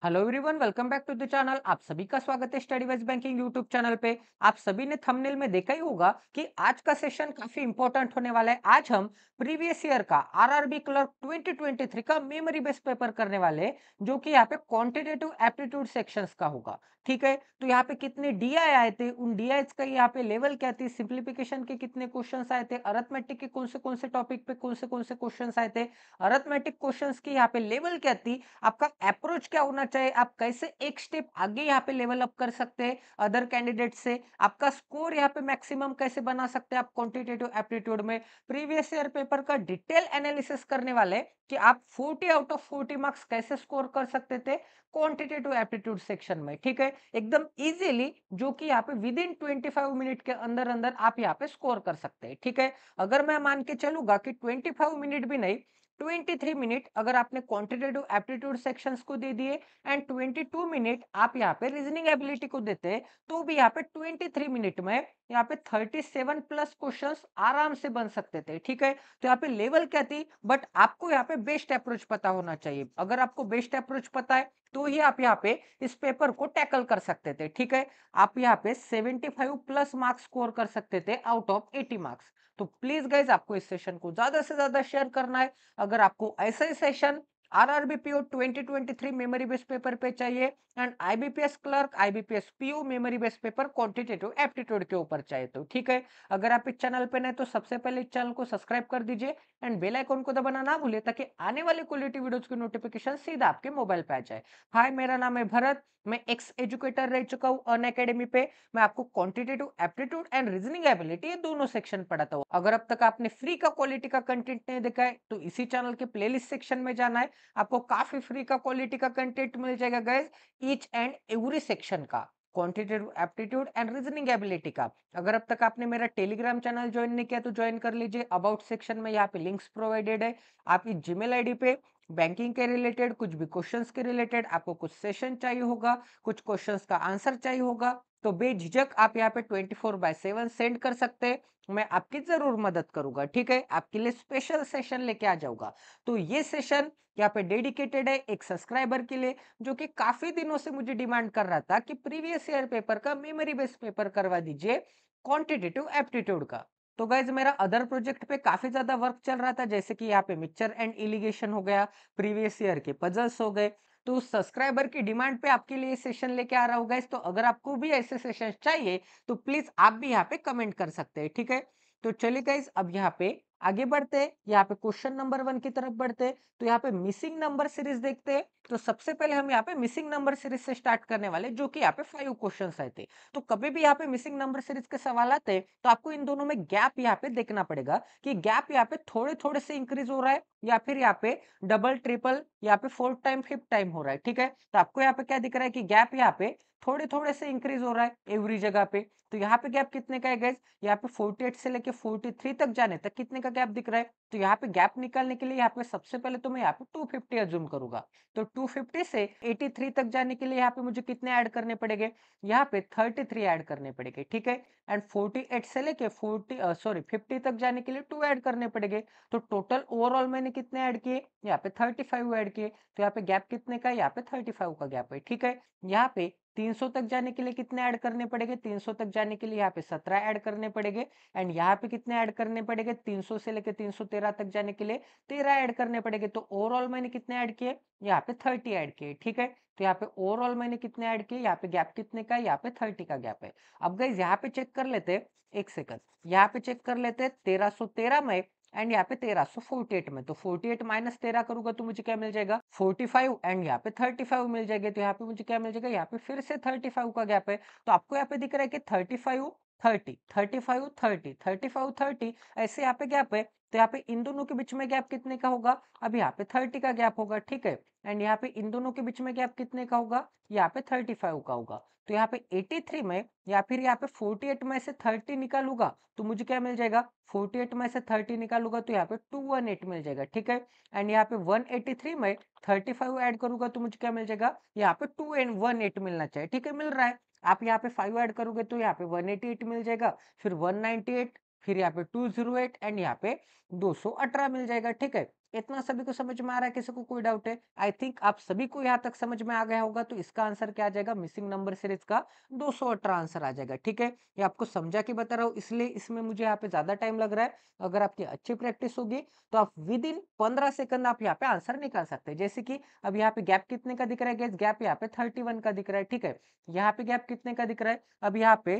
Hello everyone, welcome back to the channel. आप सभी का स्वागत है study wise banking YouTube channel पे। आप सभी ने थंबनेल में देखा ही होगा कि आज का सेशन काफी इंपॉर्टेंट होने वाला है। आज हम प्रीवियस ईयर का आरआरबी क्लर्क 2023 का मेमोरी बेस्ड पेपर करने वाले हैं, जो कि यहाँ पे क्वांटिटेटिव एप्टीट्यूड सेक्शंस का होगा। ठीक है, तो यहाँ पे कितने डीआई आए थे, उन डीआई का यहाँ पे लेवल क्या थी, सिंप्लीफिकेशन के कितने क्वेश्चंस आए थे, अरिथमेटिक के कौन से टॉपिक पे कौन से क्वेश्चंस आए थे, अरिथमेटिक क्वेश्चंस की यहाँ पे लेवल क्या थी, आपका अप्रोच क्या होना चाहिए, आप कैसे एक स्टेप आगे यहाँ पे लेवल अप कर सकते हैं अदर कैंडिडेट से, आपका स्कोर यहाँ पे मैक्सिमम कैसे बना सकते हैं आप क्वांटिटेटिव एप्टीट्यूड में। प्रीवियस ईयर पेपर का डिटेल एनालिसिस करने वाले कि आप 40 आउट ऑफ 40 मार्क्स कैसे स्कोर कर सकते थे क्वांटिटेटिव एप्टीट्यूड सेक्शन में। ठीक है, एकदम इजीली, जो कि यहाँ पे विद इन 25 मिनट के अंदर अंदर आप यहाँ पे स्कोर कर सकते हैं। ठीक है, अगर मैं मान के चलूंगा कि 25 मिनट भी नहीं, 23 मिनट अगर आपने क्वांटिटेटिव एप्टीट्यूड सेक्शंस को दे दिए एंड 22 मिनट आप यहाँ पे रीजनिंग एबिलिटी को देते हैं, तो भी यहाँ पे 23 मिनट में यहाँ पे 37 प्लस क्वेश्चंस आराम से बन सकते थे। ठीक है, तो यहाँ पे लेवल क्या थी, बट आपको यहाँ पे बेस्ट अप्रोच पता होना चाहिए। अगर आपको बेस्ट अप्रोच पता है तो ही आप यहाँ पे इस पेपर को टैकल कर सकते थे। ठीक है, आप यहाँ पे 75 प्लस मार्क्स स्कोर कर सकते थे आउट ऑफ 80 मार्क्स। तो प्लीज गाइज, आपको इस सेशन को ज्यादा से ज्यादा शेयर करना है। अगर आपको ऐसा ही session RRB PO 2023 memory based paper पे चाहिए and IBPS clerk IBPS PO memory based paper quantitative aptitude के ऊपर चाहिए, तो ठीक है। अगर आप इस चैनल पे नए तो सबसे पहले इस चैनल को सब्सक्राइब कर दीजिए एंड बेल आइकन को दबाना ना भूलिए, ताकि आने वाली क्वालिटी वीडियोस की नोटिफिकेशन सीधा आपके मोबाइल पे आ जाए। हाय, मेरा नाम है भरत, मैं एक्स एजुकेटर रह चुका हूँ अन अकेडमी पे। मैं आपको quantitative aptitude and reasoning ability ये दोनों सेक्शन पढ़ाता हूँ। अगर अब तक आपने फ्री का क्वालिटी का कंटेंट नहीं देखा है तो इसी चैनल के प्लेलिस्ट सेक्शन में जाना है। आपको काफी फ्री का क्वालिटी का कंटेंट मिल जाएगा guys, each and every section का, quantitative aptitude and reasoning ability का। अगर अब तक आपने मेरा टेलीग्राम चैनल ज्वाइन नहीं किया तो ज्वाइन कर लीजिए। अबाउट सेक्शन में यहाँ पे लिंक्स प्रोवाइडेड है। आपकी जीमेल आईडी पे बैंकिंग के रिलेटेड, कुछ भी क्वेश्चंस के रिलेटेड, आपको कुछ सेशन चाहिए होगा, कुछ क्वेश्चंस का आंसर चाहिए होगा, तो बेझिझक आप यहाँ पे 24/7 सेंड कर सकते हैं। मैं आपकी जरूर मदद करूंगा। ठीक है, आपके लिए स्पेशल सेशन लेके आ जाऊंगा। तो ये सेशन यहाँ पे डेडिकेटेड है एक सब्सक्राइबर के लिए, जो कि काफी दिनों से मुझे डिमांड कर रहा था कि प्रीवियस ईयर पेपर का मेमोरी बेस्ड पेपर करवा दीजिए क्वांटिटेटिव एप्टीट्यूड का। तो गाइज, मेरा अदर प्रोजेक्ट पे काफी ज्यादा वर्क चल रहा था, जैसे कि यहाँ पे मिक्सचर एंड इलिगेशन हो गया, प्रीवियस ईयर के पजल्स हो गए। तो उस सब्सक्राइबर की डिमांड पे आपके लिए सेशन लेके आ रहा हूँ गाइज। तो अगर आपको भी ऐसे सेशन चाहिए तो प्लीज आप भी यहाँ पे कमेंट कर सकते हैं। ठीक है, तो चलिए गाइज, अब यहाँ पे आगे बढ़ते हैं, यहाँ पे क्वेश्चन नंबर 1 की तरफ बढ़ते हैं। तो यहाँ पे मिसिंग नंबर सीरीज देखते हैं। तो सबसे पहले हम यहाँ पे मिसिंग नंबर सीरीज से स्टार्ट करने वाले, जो कि यहाँ पे 5 क्वेश्चंस आए थे। तो कभी भी यहाँ पे मिसिंग नंबर सीरीज के सवाल आते हैं तो आपको इन दोनों में गैप यहाँ पे देखना पड़ेगा कि गैप यहाँ पे थोड़े थोड़े से इंक्रीज हो रहा है या फिर यहाँ पे डबल ट्रिपल यहाँ पे फोर्थ टाइम फिफ्थ टाइम हो रहा है। ठीक है, तो आपको यहाँ पे क्या दिख रहा है कि गैप यहाँ पे थोड़े थोड़े से इंक्रीज हो रहा है एवरी जगह पे। तो यहाँ पे गैप कितने का है गाइस, यहाँ पे 48 से लेके 43 तक जाने तक कितने का गैप दिख रहा है। तो यहाँ पे गैप निकालने के लिए यहाँ पे सबसे पहले तो मैं यहाँ पे 250 अज्यूम करूंगा। तो 250 से 83 तक जाने के लिए यहाँ पे मुझे कितने ऐड करने पड़ेंगे, यहाँ पे 33 ऐड करने पड़ेंगे। ठीक है, एंड 48 से लेके 50 तक जाने के लिए 2 ऐड करने पड़ेंगे। तो टोटल ओवरऑल मैंने कितने ऐड किए, यहाँ पे 35 ऐड किए। तो यहाँ पे गैप कितने का है, यहाँ पे 35 का गैप है। ठीक है, यहाँ पे 300 तक जाने के लिए कितने ऐड करने पड़ेंगे, 300 तक जाने के लिए यहाँ पे 17 ऐड करने पड़ेंगे। एंड यहाँ पे कितने ऐड करने पड़ेंगे, 300 से लेके 313 तक जाने के लिए 13 ऐड करने पड़ेंगे। तो ओवरऑल मैंने कितने ऐड किए, यहाँ पे 30 ऐड किए। ठीक है, तो यहाँ पे ओवरऑल मैंने कितने ऐड किए, यहाँ पे गैप कितने का है, यहाँ पे 30 का गैप है। अब गाइज यहाँ पे चेक कर लेते हैं, एक सेकंड, यहाँ पे चेक कर लेते हैं 1313 में एंड यहाँ पे 1348 में। तो 48 माइनस 13 करूंगा तो मुझे क्या मिल जाएगा, 45 एंड यहाँ पे 35 मिल जाएगा। तो यहाँ पे मुझे क्या मिल जाएगा, यहाँ पे फिर से 35 का गैप है। तो आपको यहाँ पे दिख रहा है कि 35 30 35 30 35 30 ऐसे यहाँ पे गैप है। तो यहाँ पे इन दोनों के बीच में गैप कितने का होगा, अब यहाँ पे 30 का गैप होगा। ठीक है, एंड यहाँ पे इन दोनों के बीच में गैप कितने का होगा, यहाँ पे 35 का होगा। तो यहाँ पे 83 में या फिर यहाँ पे 48 में से 30 निकालूंगा तो मुझे क्या मिल जाएगा, 48 में से 30 निकालूंगा तो यहाँ पे 218 मिल जाएगा। ठीक है, एंड यहाँ पे 183 में 35 ऐड करूंगा तो मुझे क्या मिल जाएगा, यहाँ पे 218 मिलना चाहिए। ठीक है, मिल रहा है। आप यहाँ पे 5 ऐड करोगे तो यहाँ पे 188 मिल जाएगा, फिर 198, फिर यहाँ पे 208 एंड यहाँ पे 218 मिल जाएगा। ठीक है, इतना सभी को समझ में आ रहा है? किसी को कोई डाउट है? आई थिंक आप सभी को यहाँ तक समझ में आ गया होगा, तो इसका आंसर क्या आ जाएगा? मिसिंग नंबर सीरीज का 218 आंसर आ जाएगा। ठीक है, ये आपको समझा के बता रहा हूँ, इसलिए इसमें मुझे यहाँ पे ज्यादा टाइम लग रहा है। अगर आपकी अच्छी प्रैक्टिस होगी तो आप विद इन 15 सेकंड आप यहाँ पे आंसर निकाल सकते हैं। जैसे कि अब यहाँ पे गैप कितने का दिख रहा है? गैप यहाँ पे 31 का दिख रहा है। ठीक है, यहाँ पे गैप कितने का दिख रहा है? अब यहाँ पे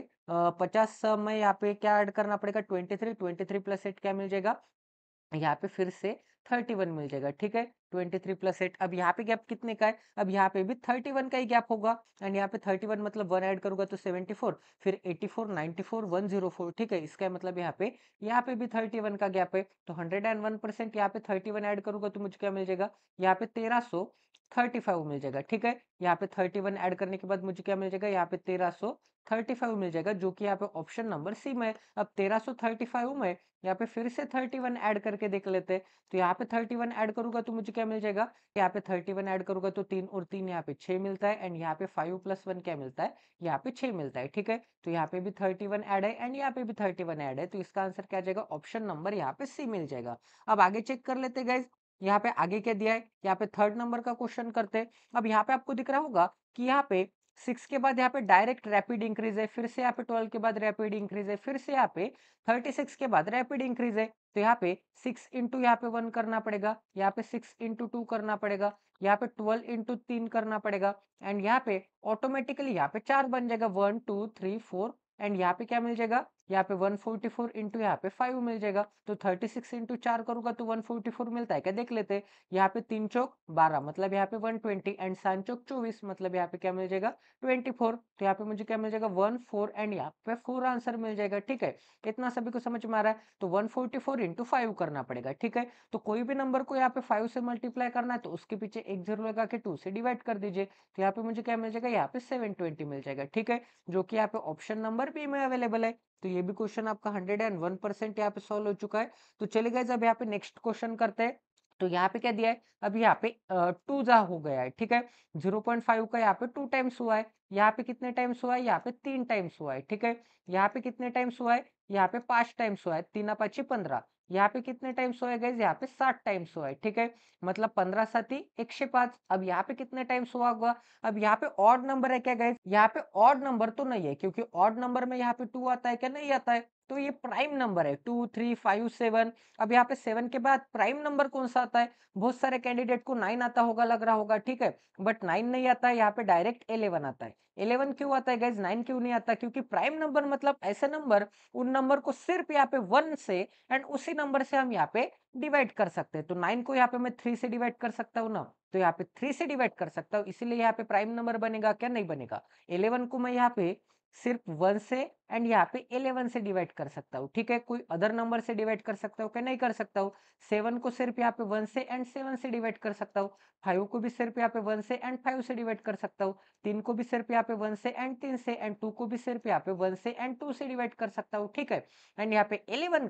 50 में यहाँ पे क्या ऐड करना पड़ेगा? 23 प्लस 8 क्या मिल जाएगा? यहाँ पे फिर से 31 मिल जाएगा। ठीक है, 23 प्लस 8। अब यहाँ पे गैप कितने का है? अब यहाँ पे भी 31 का ही गैप होगा। एंड यहाँ पे 31 मतलब 1 ऐड करूंगा तो 74, फिर 84, 94, 104। ठीक है, इसका मतलब यहाँ पे भी 31 का गैप है, तो 101% यहाँ पे 31 ऐड करूंगा तो मुझे क्या मिल जाएगा? यहाँ पे 1335 मिल जाएगा। ठीक है, यहाँ पे 31 ऐड करने के बाद मुझे क्या मिल जाएगा? यहाँ पे 1335 मिल जाएगा, जो कि यहाँ पे ऑप्शन नंबर सी में है। अब 1335 में यहाँ पे फिर से 31 ऐड करके देख लेते हैं। तो यहाँ पे 31 ऐड करूंगा तो मुझे क्या मिल जाएगा? यहाँ पे 31 ऐड करूंगा तो 3 और 3 यहाँ पे 6 मिलता है। एंड यहाँ पे 5 प्लस 1 क्या मिलता है? यहाँ पे 6 मिलता है। ठीक है, तो यहाँ पे भी 31 ऐड है एंड यहाँ पे भी 31 ऐड है, तो इसका आंसर क्या आ जाएगा? ऑप्शन नंबर यहाँ पे सी मिल जाएगा। अब आगे चेक कर लेते गाइज, यहाँ पे आगे क्या दिया है? यहाँ पे थर्ड नंबर का क्वेश्चन करते हैं। अब यहाँ पे आपको दिख रहा होगा कि यहाँ पे 6 के बाद यहाँ पे डायरेक्ट रैपिड इंक्रीज है, फिर से यहाँ पे 12 के बाद रैपिड इंक्रीज है, फिर से यहाँ पे 36 के बाद रैपिड इंक्रीज है। तो यहाँ पे 6 इंटू यहाँ पे 1 करना पड़ेगा, यहाँ पे 6 इंटू 2 करना पड़ेगा, यहाँ पे 12 इंटू 3 करना पड़ेगा। एंड यहाँ पे ऑटोमेटिकली यहाँ पे 4 बन जाएगा, 1 2 3 4। एंड यहाँ पे क्या मिल जाएगा? यहाँ पे 144 इंटू यहाँ पे 5 मिल जाएगा। तो 36 इंटू 4 करूंगा तो 144 मिलता है क्या? देख लेते हैं। यहाँ पे 3 चौक 12 मतलब यहाँ पे 120, एंड 7 चौक 24 मतलब यहाँ पे क्या मिल जाएगा? 24। तो यहाँ पे मुझे क्या मिल जाएगा? 1 4, एंड यहाँ पे 4 आंसर मिल जाएगा। ठीक है, इतना सभी को समझ में आ रहा है? तो 144 इंटू 5 करना पड़ेगा। ठीक है, तो कोई भी नंबर को यहाँ पे 5 से मल्टीप्लाई करना है तो उसके पीछे एक जीरो लगा के 2 से डिवाइड कर दीजिए। तो यहाँ पे मुझे क्या मिल जाएगा? यहाँ पे 720 मिल जाएगा। ठीक है, जो कि यहाँ पे ऑप्शन नंबर बी में अवेलेबल है। तो ये भी क्वेश्चन आपका 101% यहाँ पे सॉल्व हो चुका है। तो चलिए गाइस, अब यहाँ पे नेक्स्ट क्वेश्चन करते हैं। तो यहाँ पे क्या दिया है? अब यहाँ पे 2 जा हो गया है। ठीक है, 0.5 का यहाँ पे 2 टाइम्स हुआ है। यहाँ पे कितने टाइम्स हुआ है? यहाँ पे 3 टाइम्स हुआ है। ठीक है, यहाँ पे कितने टाइम्स हुआ है? यहाँ पे 5 टाइम्स हुआ है, 3 5 15। यहाँ पे कितने टाइम्स हुआ है गाइस? यहाँ पे 7 टाइम्स हुआ है। ठीक है, मतलब 15 7 105। अब यहाँ पे कितने टाइम्स हुआ होगा? अब यहाँ पे ऑड नंबर है क्या गाइस? यहाँ पे ऑड नंबर तो नहीं है, क्योंकि ऑड नंबर में यहाँ पे 2 आता है क्या? नहीं आता है। तो ये प्राइम नंबर है, 2 3 5 7। अब यहाँ पे 7 के बाद प्राइम नंबर कौन सा आता है? बहुत सारे कैंडिडेट को 9 आता होगा, लग रहा होगा। ठीक है, बट 9 नहीं आता है, यहाँ पे डायरेक्ट 11 आता है। 11 क्यों आता है गाइस? 9 क्यों नहीं आता? क्योंकि प्राइम नंबर मतलब ऐसे नंबर, उन नंबर को सिर्फ यहाँ पे 1 से एंड उसी नंबर से हम यहाँ पे डिवाइड कर सकते हैं। तो 9 को यहाँ पे मैं 3 से डिवाइड कर सकता हूँ ना, तो यहाँ पे 3 से डिवाइड कर सकता हूँ, इसीलिए यहाँ पे प्राइम नंबर बनेगा क्या? नहीं बनेगा। 11 को मैं यहाँ पे सिर्फ 1 से एंड यहाँ पे 11 से डिवाइड कर सकता हूँ। ठीक है, कोई अदर नंबर से डिवाइड कर सकता हूँ क्या? नहीं कर सकता हूँ। 7 को सिर्फ यहाँ पे 1 से एंड 7 से डिवाइड कर सकता हूँ। 5 को भी सिर्फ यहाँ पे 1 से एंड 5 से डिवाइड कर सकता हूँ। 3 को भी सिर्फ यहाँ पे 1 से एंड 3 से, एंड 2 को भी सिर्फ यहाँ पे 1 से एंड 2 से डिवाइड कर सकता हूँ। ठीक है, एंड यहाँ पे 11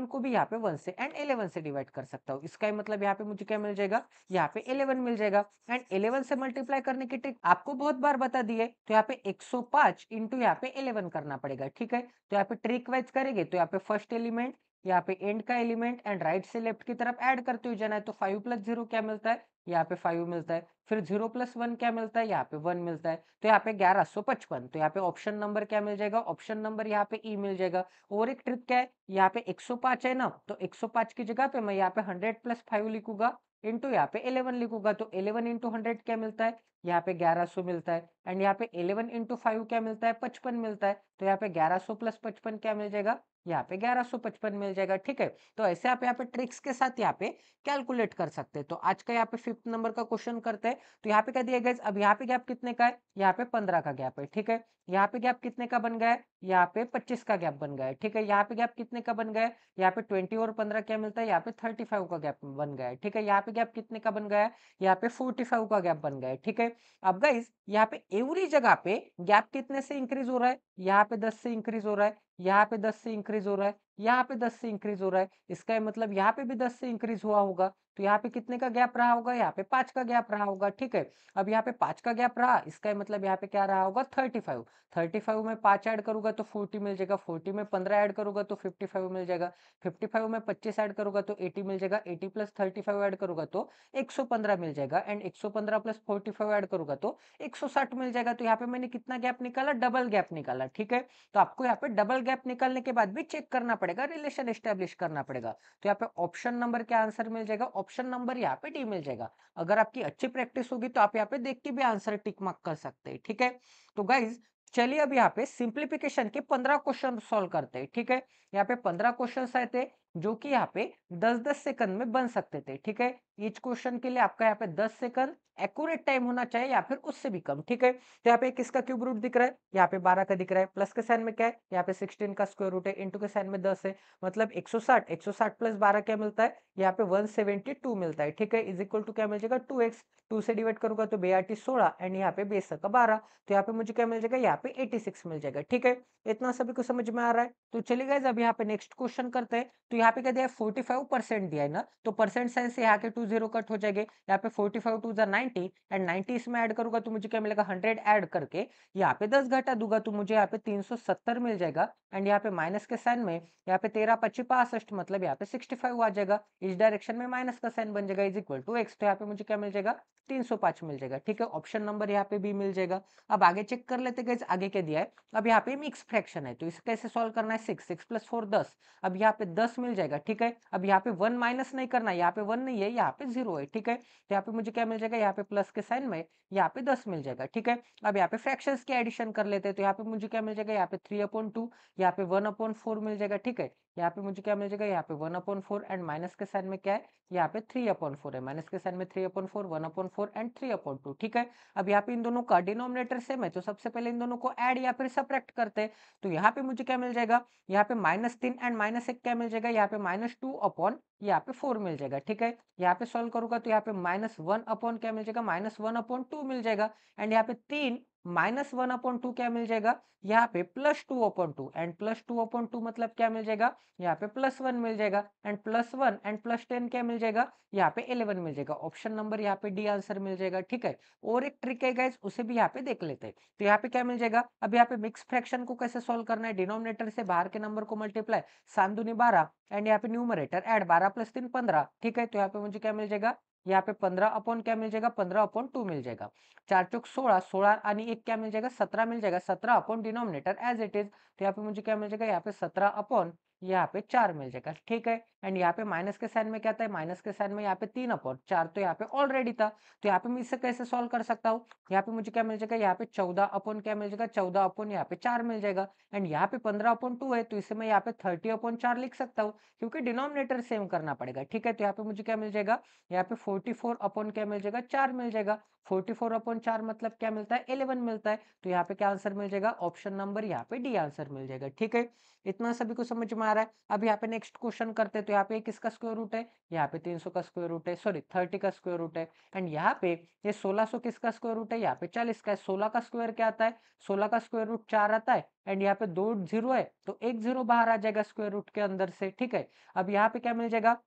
को भी यहाँ पे 1 से एंड 11 से डिवाइड कर सकता हूँ। इसका ही मतलब यहाँ पे मुझे क्या मिल जाएगा? यहाँ पे 11 मिल जाएगा। एंड 11 से मल्टीप्लाई करने की ट्रिक आपको बहुत बार बता दी है। तो यहाँ पे 105 इंटू यहाँ पे 11 करना पड़ेगा। ठीक है, तो यहाँ पे ट्रिक वाइज करेंगे तो यहाँ पे फर्स्ट एलिमेंट, यहाँ पे एंड का एलिमेंट एंड राइट से लेफ्ट की तरफ ऐड करते हुए जाना है। तो 5 प्लस 0 क्या मिलता है? यहाँ पे 5 मिलता है। फिर 0 प्लस 1 क्या मिलता है? यहाँ पे 1 मिलता है। तो यहाँ पे 1155। तो यहाँ पे ऑप्शन नंबर क्या मिल जाएगा? ऑप्शन नंबर यहाँ पे ई मिल जाएगा। और एक ट्रिक क्या है? यहाँ पे 105 है ना, तो 105 की जगह पे मैं यहाँ पे 100 प्लस 5 लिखूंगा, इंटू यहाँ पे 11 लिखूंगा। तो 11 इंटू 100 क्या मिलता है? यहाँ पे 1100 मिलता है। एंड यहाँ पे 11 इंटू 5 क्या मिलता है? 55 मिलता है। तो यहाँ पे 1100 प्लस 55 क्या मिल जाएगा? यहाँ पे 1155 मिल जाएगा। ठीक है, तो ऐसे आप यहाँ पे ट्रिक्स के साथ यहाँ पे कैलकुलेट कर सकते हैं। तो आज का यहाँ पे 5th नंबर का क्वेश्चन करते हैं। तो यहाँ पे क्या दिया गया? अब यहाँ पे गैप कितने का है? यहाँ पे 15 का गैप है। ठीक है, यहाँ पे गैप कितने का बन गया है? यहाँ पे 25 का गैप बन गया है। ठीक है, यहाँ पे गैप कितने का बन गया है? यहाँ पे 20 और 15 क्या मिलता है? यहाँ पे 35 का गैप बन गया है। ठीक है, यहाँ पे गैप कितने का बन गया है? यहाँ पे 45 का गैप बन गया है। ठीक है, अब गाइस यहाँ पे एवरी जगह पे गैप कितने से इंक्रीज हो रहा है? यहाँ पे 10 से इंक्रीज हो रहा है, यहाँ पे 10 से इंक्रीज हो रहा है, यहाँ पे 10 से इंक्रीज हो रहा है। इसका मतलब यहाँ पे भी 10 से इंक्रीज हुआ होगा। तो यहाँ पे कितने का गैप रहा होगा, यहाँ पे 5 का गैप रहा होगा, ठीक है। अब यहाँ पे 5 का गैप रहा, इसका मतलब यहाँ पे क्या रहा होगा, 35। 35 में 5 ऐड करूंगा तो 40 मिल जाएगा, 40 में 15 ऐड करूंगा तो 55 मिल जाएगा, 55 में 25 ऐड करूंगा तो 80 मिल जाएगा, 80 प्लस 35 ऐड करूंगा तो 115 मिल जाएगा, एंड 115 प्लस 45 ऐड करूंगा तो 160 मिल जाएगा। तो यहाँ पे मैंने कितना गैप निकाला, डबल गैप निकाला, ठीक है। तो आपको यहाँ पे डबल गैप निकालने के बाद भी चेक करना पड़ेगा, रिलेशन एस्टेब्लिश करना पड़ेगा। तो यहाँ पे ऑप्शन नंबर क्या आंसर मिल जाएगा, ऑप्शन नंबर यहाँ पे डी मिल जाएगा। अगर आपकी अच्छी प्रैक्टिस होगी तो आप यहाँ पे देख के भी आंसर टिक मार्क कर सकते हैं, ठीक है। तो गाइज चलिए अब यहाँ पे सिंप्लीफिकेशन के 15 क्वेश्चन सॉल्व करते हैं, ठीक है। यहाँ पे 15 क्वेश्चन आए थे जो कि यहाँ पे 10-10 सेकंड में बन सकते थे, ठीक है। ईच क्वेश्चन के लिए आपका यहाँ पे 10 सेकंड एक्यूरेट टाइम होना चाहिए या फिर उससे भी कम, ठीक है। तो यहाँ पे किसका क्यूब रूट दिख रहा है, यहाँ पे 12 का दिख रहा है, प्लस के साइन में क्या है, यहाँ पे 16 का स्क्वायर रूट है, इंटू के साइन में 10 है, मतलब 160। 160 प्लस 12 क्या मिलता है, यहाँ पे 172 मिलता है, ठीक है। इज इक्वल टू क्या मिल जाएगा, 2x। 2 से डिवाइड करूंगा तो 82 16 एंड यहाँ पे बेस का 12, तो यहाँ पे मुझे क्या मिल जाएगा, यहाँ पे 86 मिल जाएगा, ठीक है। इतना सभी को समझ में आ रहा है। तो चलिए गाइस अब यहाँ पे नेक्स्ट क्वेश्चन करते हैं। तो यहाँ पे क्या दिया है, 45% दिया है ना, तो परसेंट साइन से यहाँ के 2 0 कट हो जाएंगे। यहाँ पे 45 टू 90 एंड 90 इसमें ऐड करूंगा तो मुझे क्या मिलेगा, 100 ऐड करके यहाँ पे 10 घटा दूंगा तो मुझे यहाँ पे 370 मिल जाएगा। एंड यहाँ पे माइनस के साइन में यहाँ पे 13 25 65, मतलब यहाँ पे 65 आ जाएगा। इस डायरेक्शन में माइनस का साइन बन जाएगा, इज इक्वल टू एक्स। तो यहाँ पे मुझे क्या मिल जाएगा, 305 मिल जाएगा, ठीक है। ऑप्शन नंबर यहाँ पे भी मिल जाएगा। अब आगे चेक कर लेते हैं, आगे क्या दिया है। अब यहाँ पे मिक्स फ्रैक्शन है तो इसे कैसे सॉल्व करना है, 6 6 प्लस 4 10। अब यहाँ पे 10 मिल जाएगा, ठीक है। अब यहाँ पे 1 माइनस नहीं करना है, यहाँ पे 1 नहीं है, यहाँ पे 0 है, ठीक है। तो यहाँ पे मुझे क्या मिल जाएगा, यहाँ पे प्लस के साइन में यहाँ पे 10 मिल जाएगा, ठीक है। अब यहाँ पे फ्रैक्शंस की एडिशन कर लेते हैं तो यहाँ पे मुझे क्या मिल जाएगा, यहाँ पे 3/2, यहाँ पे 1/4 मिल जाएगा, ठीक है। यहाँ पे मुझे क्या मिल जाएगा, यहाँ पे 1/4 एंड माइनस के साइन में क्या है, यहाँ पे 3/4 है, माइनस के साइन में 3/4 1/4 एंड 3/2, ठीक है। अब यहाँ पे इन दोनों का डिनोमिनेटर सेम है तो सबसे पहले इन दोनों को ऐड या फिर सब्ट्रैक्ट करते हैं। तो यहाँ पे मुझे क्या मिल जाएगा, यहाँ पे -3 एंड -1 क्या मिल जाएगा, यहाँ पे -2 यहाँ पे 4 मिल जाएगा, ठीक है। यहाँ पे सॉल्व करूंगा तो यहाँ पे -1 क्या मिल जाएगा, -1/2 मिल जाएगा। एंड यहाँ पे 3 -1/2 क्या मिल जाएगा, यहाँ पे +2/2 एंड +2/2 मतलब क्या मिल जाएगा, यहाँ पे +1 मिल जाएगा। एंड +1 एंड +10 क्या मिल जाएगा, यहाँ पे 11 मिल जाएगा। ऑप्शन नंबर यहाँ पे डी आंसर मिल जाएगा, ठीक है। और एक ट्रिक है गाइस, उसे भी यहाँ पे देख लेते हैं। तो यहाँ पे क्या मिल जाएगा, अब यहाँ पे मिक्स फ्रैक्शन को कैसे सॉल्व करना है, डिनोमिनेटर से बाहर के नंबर को मल्टीप्लाई, 7 दूनी 12 एंड यहाँ पे न्यूमरेटर ऐड 12 + 3 15, ठीक है। तो यहाँ पे मुझे क्या मिल जाएगा, यहाँ पे 15 अपॉन क्या मिल जाएगा, 15/2 मिल जाएगा। 4 चौक 16, 16 आणि 1 क्या मिल जाएगा, 17 मिल जाएगा। 17 upon denominator as it is, तो यहाँ पे मुझे क्या मिल जाएगा, यहाँ पे 17 अपॉन यहाँ पे 4 मिल जाएगा, ठीक है। एंड यहाँ पे माइनस के साइन में क्या था, माइनस के साइन में यहाँ पे 3/4, तो यहाँ पे ऑलरेडी था। तो यहाँ पे मैं इसे कैसे सॉल्व कर सकता हूँ, यहाँ पे मुझे क्या मिल जाएगा, यहाँ पे 14 अपॉन क्या मिल जाएगा, 14 अपॉन यहाँ पे 4 मिल जाएगा। एंड यहाँ पे 15/2 है तो इसे मैं यहाँ पे 30/4 लिख सकता हूँ, क्योंकि डिनोमिनेटर सेम करना पड़ेगा, ठीक है। तो यहाँ पे मुझे क्या मिल जाएगा, यहाँ पे 44 अपॉन क्या मिल जाएगा, 4 मिल जाएगा। 44/4 मतलब क्या मिलता है, 11 मिलता है। तो यहाँ पे क्या आंसर मिल जाएगा, ऑप्शन नंबर यहाँ पे डी आंसर मिल जाएगा, ठीक है। इतना सभी को समझ में आ रहा है। अब यहाँ पे नेक्स्ट क्वेश्चन करते हैं। तो यहाँ पे किसका स्क्वायर रूट है, यहाँ पे 300 का स्क्वायर रूट है, सॉरी 30 का स्क्वायर रूट है। एंड यहाँ पे ये 1600 किसका स्क्वायर रूट है, यहाँ पे 40 का है। 16 का स्क्वायर क्या आता है, 16 का स्क्वायर रूट 4 आता है। एंड यहाँ पे 2 0 है तो एक 0 बाहर आ जाएगा स्क्वायर रूट के अंदर से, ठीक है। अब यहाँ पे क्या मिल जाएगा,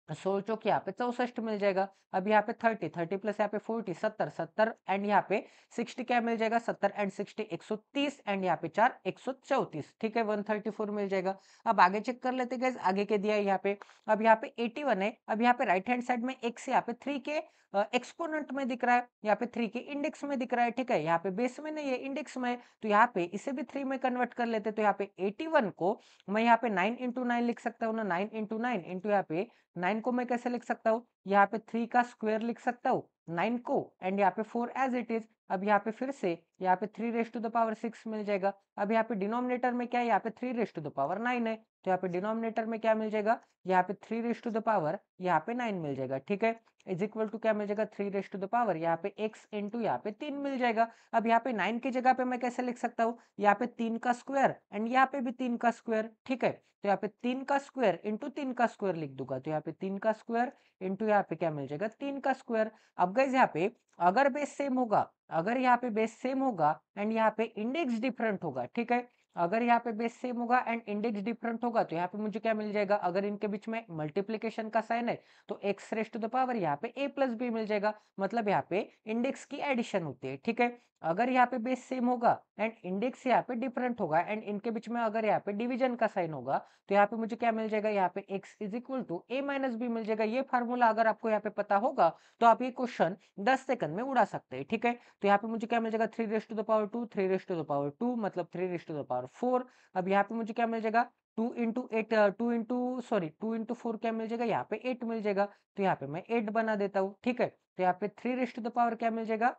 16 चौक यहाँ पे 64 मिल जाएगा। अब यहाँ पे 30 30 प्लस यहाँ पे 40 70 70 एंड यहाँ पे 60 क्या मिल जाएगा, 70 एंड 60 130 एंड यहाँ पे 4 134, ठीक है। 134 मिल जाएगा। अब आगे चेक कर लेते हैं, आगे के दिया है यहाँ पे। अब यहाँ पे 81 है। अब यहाँ पे राइट हैंड साइड में x यहाँ पे 3 के एक्सपोनेंट में दिख रहा है, यहाँ पे 3 के इंडेक्स में दिख रहा है, ठीक है। यहाँ पे बेस में नहीं है, इंडेक्स में। तो यहाँ पे इसे भी 3 में कन्वर्ट कर लेते, तो यहाँ पे 81 को मैं यहाँ पे 9 इंटू 9 लिख सकता हूँ ना, 9 इंटू 9 इंटू यहाँ पे 9 को मैं कैसे लिख सकता हूँ, यहाँ पे 3 का स्क्वायर लिख सकता हूँ 9 को, एंड यहाँ पे 4 एज इट इज। अब यहाँ पे फिर से यहाँ पे 3 रेज़ टू द पावर 6 मिल जाएगा। अब यहाँ पे डिनोमिनेटर में क्या है, यहाँ पे 3 रेज़ टू द पावर 9 है, तो यहाँ पे डिनोमिनेटर में क्या मिल जाएगा, यहाँ पे 3 रेज़ टू द पावर यहाँ पे 9 मिल जाएगा, ठीक है। इज इक्वल टू क्या मिल जाएगा, 3 रेज़ टू द पावर यहाँ पे x इंटू यहाँ पे 3 मिल जाएगा। अब यहाँ पे 9 की जगह पे मैं कैसे लिख सकता हूँ, यहाँ पे 3 का स्क्वायर एंड यहाँ पे भी 3 का स्क्वायर, ठीक है। तो यहाँ पे 3 का स्क्वायर इंटू 3 का स्क्वायर लिख दूंगा, तो यहाँ पे 3 का स्क्वायर इंटू यहाँ पे क्या मिल जाएगा, 3 का स्क्वायर। अब गाइस यहाँ पे अगर बेस सेम होगा, अगर यहाँ पे बेस सेम होगा एंड यहाँ पे इंडेक्स डिफरेंट होगा, ठीक है, अगर यहाँ पे बेस सेम होगा एंड इंडेक्स डिफरेंट होगा तो यहाँ पे मुझे क्या मिल जाएगा, अगर इनके बीच में मल्टीप्लीकेशन का साइन है तो X raise to the power यहाँ पे ए प्लस बी मिल जाएगा, मतलब यहाँ पे इंडेक्स की एडिशन होती है। ठीक है, अगर यहाँ पे बेस सेम होगा एंड इंडेक्स यहाँ पे डिफरेंट होगा एंड इनके बीच में अगर यहाँ पे डिवीजन का साइन होगा तो यहाँ पे मुझे क्या मिल जाएगा, यहाँ पे x is equal to A minus B मिल जाएगा। ये फार्मूला अगर आपको यहाँ पे पता होगा तो आप ये क्वेश्चन 10 सेकंड में उड़ा सकते हैं। ठीक है, तो यहाँ पे मुझे क्या मिल जाएगा, 3 raise to the power 2, 3 raise to the power 2 मतलब 3 रेस टू द पावर 4। अब यहाँ पे मुझे क्या मिल जाएगा, 2 इंटू एट, 2 इंटू 4 क्या मिल जाएगा, यहाँ पे 8 मिल जाएगा। तो यहाँ पे मैं 8 बना देता हूँ। ठीक है, तो यहाँ पे 3 रेस टू द पावर क्या मिल जाएगा,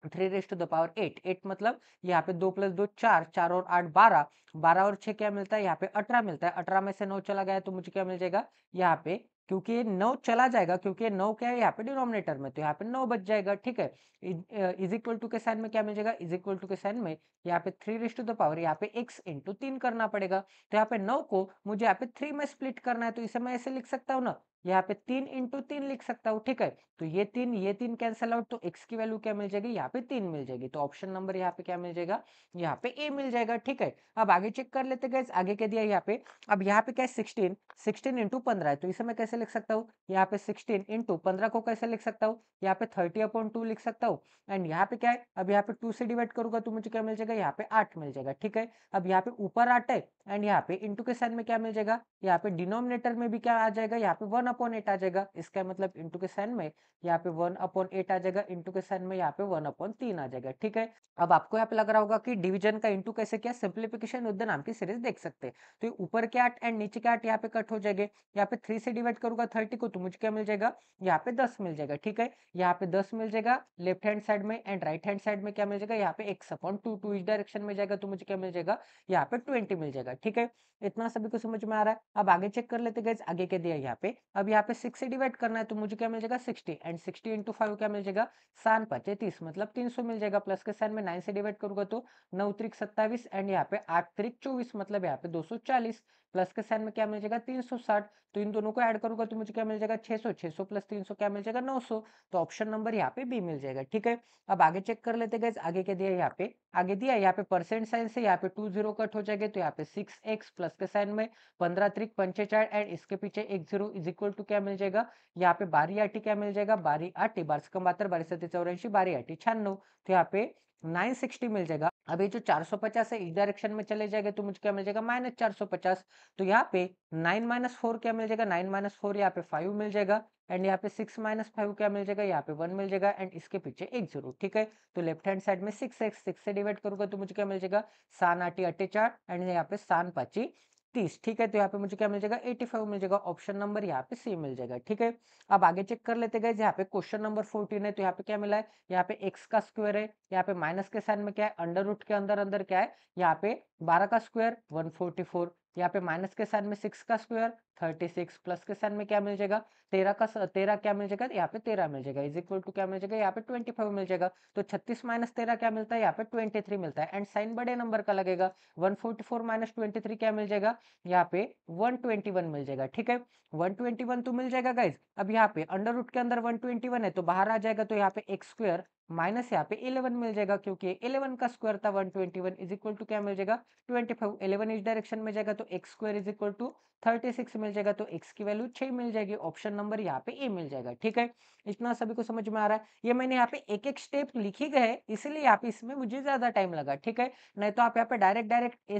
3 रेस टू द पावर 8, 8 मतलब यहाँ पे 2 प्लस 2 4, 4 और 8 12, 12 और 6 क्या मिलता है, यहाँ पे 18 मिलता है। 18 में से 9 चला गया तो मुझे क्या मिल जाएगा, यहाँ पे क्योंकि ये 9 चला जाएगा, क्योंकि ये 9 क्या है यहाँ पे डिनोमिनेटर में, तो यहाँ पे 9 बच जाएगा। ठीक है, इज इक्वल टू के साइन में क्या मिल जाएगा, इज इक्वल टू के साइन में यहाँ पे 3 रेस टू द पावर यहाँ पे x इंटू 3 करना पड़ेगा। तो यहाँ पे 9 को मुझे यहाँ पे 3 में स्प्लिट करना है, तो इसे मैं ऐसे लिख सकता हूँ ना, यहाँ पे 3 इंटू 3 लिख सकता हूँ। ठीक है, तो ये 3 कैंसिल आउट, तो x की वैल्यू क्या मिल जाएगी, यहाँ पे 3 मिल जाएगी। तो ऑप्शन नंबर यहाँ पे क्या मिल जाएगा, यहाँ पे ए मिल जाएगा। ठीक है, अब आगे चेक कर लेते गए, आगे क्या दिया यहाँ पे। अब यहाँ पे क्या है, 16, 16 इंटू 15 है, तो इसे मैं कैसे लिख सकता हूँ, यहाँ पे 16 इंटू 15 को कैसे लिख सकता हूँ, यहाँ पे 30/2 लिख सकता हूँ। एंड यहाँ पे क्या है, अब यहाँ पे 2 से डिवाइड करूंगा तो मुझे क्या मिल जाएगा, यहाँ पे 8 मिल जाएगा। ठीक है, अब यहाँ पे ऊपर 8 है एंड यहाँ पे इंटू के साइन में क्या मिल जाएगा, यहाँ पे डिनोमिनेटर में भी क्या आ जाएगा, यहाँ पे 1/8 आ जाएगा। इसका मतलब इंटू के साइन में यहाँ पे 1/8 आ जाएगा, इंटू के साइन में यहाँ पे 1/3 आ जाएगा। ठीक है, अब आपको यहाँ पे लग रहा होगा कि डिवीजन का इंटू कैसे किया, सिंप्लीफिकेशन विद द नाम की सीरीज देख सकते हैं। तो ये ऊपर के 8 एंड नीचे के 8 यहाँ पे कट हो जाएंगे। यहाँ पे 3 से डिवाइड करूंगा 30 को तो मुझे क्या मिल जाएगा, यहाँ पे 10 मिल जाएगा। ठीक है, यहाँ पे 10 मिल जाएगा लेफ्ट हैंड साइड में एंड राइट हैंड साइड में क्या मिल जाएगा, यहाँ पे x/2, 2 इस डायरेक्शन में जाएगा तो मुझे क्या मिल जाएगा, यहाँ पे 20 मिल जाएगा। ठीक है, इतना सभी को समझ में आ रहा है। अब आगे चेक कर लेते गए, आगे क्या दिया यहाँ पे। अब यहाँ पे 6 से डिवाइड करना है तो मुझे क्या मिल जाएगा, 60 एंड 60 इंटू 5 क्या मिल जाएगा, 7 5 30 मतलब 300 मिल जाएगा। प्लस के साइन में 9 से डिवाइड करूंगा तो 9 त्रिक 27 एंड यहाँ पे 8 त्रिक 24 मतलब यहाँ पे 240। प्लस के साइन में क्या मिल जाएगा, 360, तो इन दोनों को ऐड करूंगा तो मुझे क्या मिल जाएगा, 600, 600 प्लस 300 क्या मिल जाएगा, 900। तो ऑप्शन नंबर यहाँ पे बी मिल जाएगा। ठीक है, अब आगे चेक कर लेते गए, आगे क्या दिया यहाँ पे। आगे दिया यहाँ पे परसेंट साइन से यहाँ पे 2 0 कट हो जाएंगे तो यहाँ पे 6x प्लस के साइन में 15 त्रिक 45 एंड इसके पीछे 1 0 इज इक्वल टू क्या मिल जाएगा, यहाँ पे 12 आठी क्या मिल जाएगा, 12 आठी 12 12 7 84, 12 आठी 96, तो यहाँ पे 960 मिल जाएगा। अब ये जो 450 है इस डायरेक्शन में चले जाएंगे तो मुझे क्या मिल जाएगा, -450। तो यहाँ पे 9 - 4 क्या मिल जाएगा, 9 - 4 यहाँ पे 5 मिल जाएगा एंड यहाँ पे 6 - 5 क्या मिल जाएगा, यहाँ पे 1 मिल जाएगा एंड इसके पीछे 1 0। ठीक है, तो लेफ्ट हैंड साइड में 6x, 6 से डिवाइड करूंगा तो मुझे क्या मिल जाएगा, 7 8 48 एंड यहाँ पे 7 5 30। ठीक है, तो यहाँ पे मुझे क्या मिल जाएगा, 85 मिल जाएगा। ऑप्शन नंबर यहाँ पे सी मिल जाएगा। ठीक है, अब आगे चेक कर लेते गए, यहाँ पे क्वेश्चन नंबर 14 है तो यहाँ पे क्या मिला है, यहाँ पे x का स्क्वायर है, यहाँ पे माइनस के साइन में क्या है, अंडर रूट के अंदर अंदर क्या है, यहाँ पे 12 का स्क्वायर 144, यहाँ पे माइनस के साइन में 6 का स्क्वायर 36, प्लस के साइन में क्या मिल जाएगा, 13 क्या मिल जाएगा, यहाँ पे 13 मिल जाएगा, इज इक्वल टू क्या मिल जाएगा, यहाँ पे 25 मिल जाएगा। तो 36 - 13 क्या मिलता है, यहाँ पे 23 मिलता है एंड साइन बड़े नंबर का लगेगा। 144 - 23 क्या मिल जाएगा, यहाँ पे 121 मिल जाएगा। ठीक है, 121 तो मिल जाएगा गाइज। अब यहाँ पे अंडर रूट के अंदर 121 है तो बाहर आ जाएगा, तो यहाँ पे एक्स स्क्वायर माइनस यहाँ पे 11 मिल जाएगा, क्योंकि 11 का स्क्वायर था 121 इज इक्वल टू क्या मिल जाएगा, 25। 11 इस डायरेक्शन में जाएगा तो X square is equal to 36 मिल जाएगा, तो एक्स की वैल्यू 6 मिल जाएगी। ऑप्शन नंबर यहाँ पे ए मिल जाएगा। ठीक है, इतना सभी को समझ में आ रहा है। ये मैंने यहाँ पे एक एक स्टेप लिखी गए इसलिए यहाँ पे इसमें मुझे ज्यादा टाइम लगा। ठीक है, नहीं तो आप यहाँ पे डायरेक्ट डायरेक्ट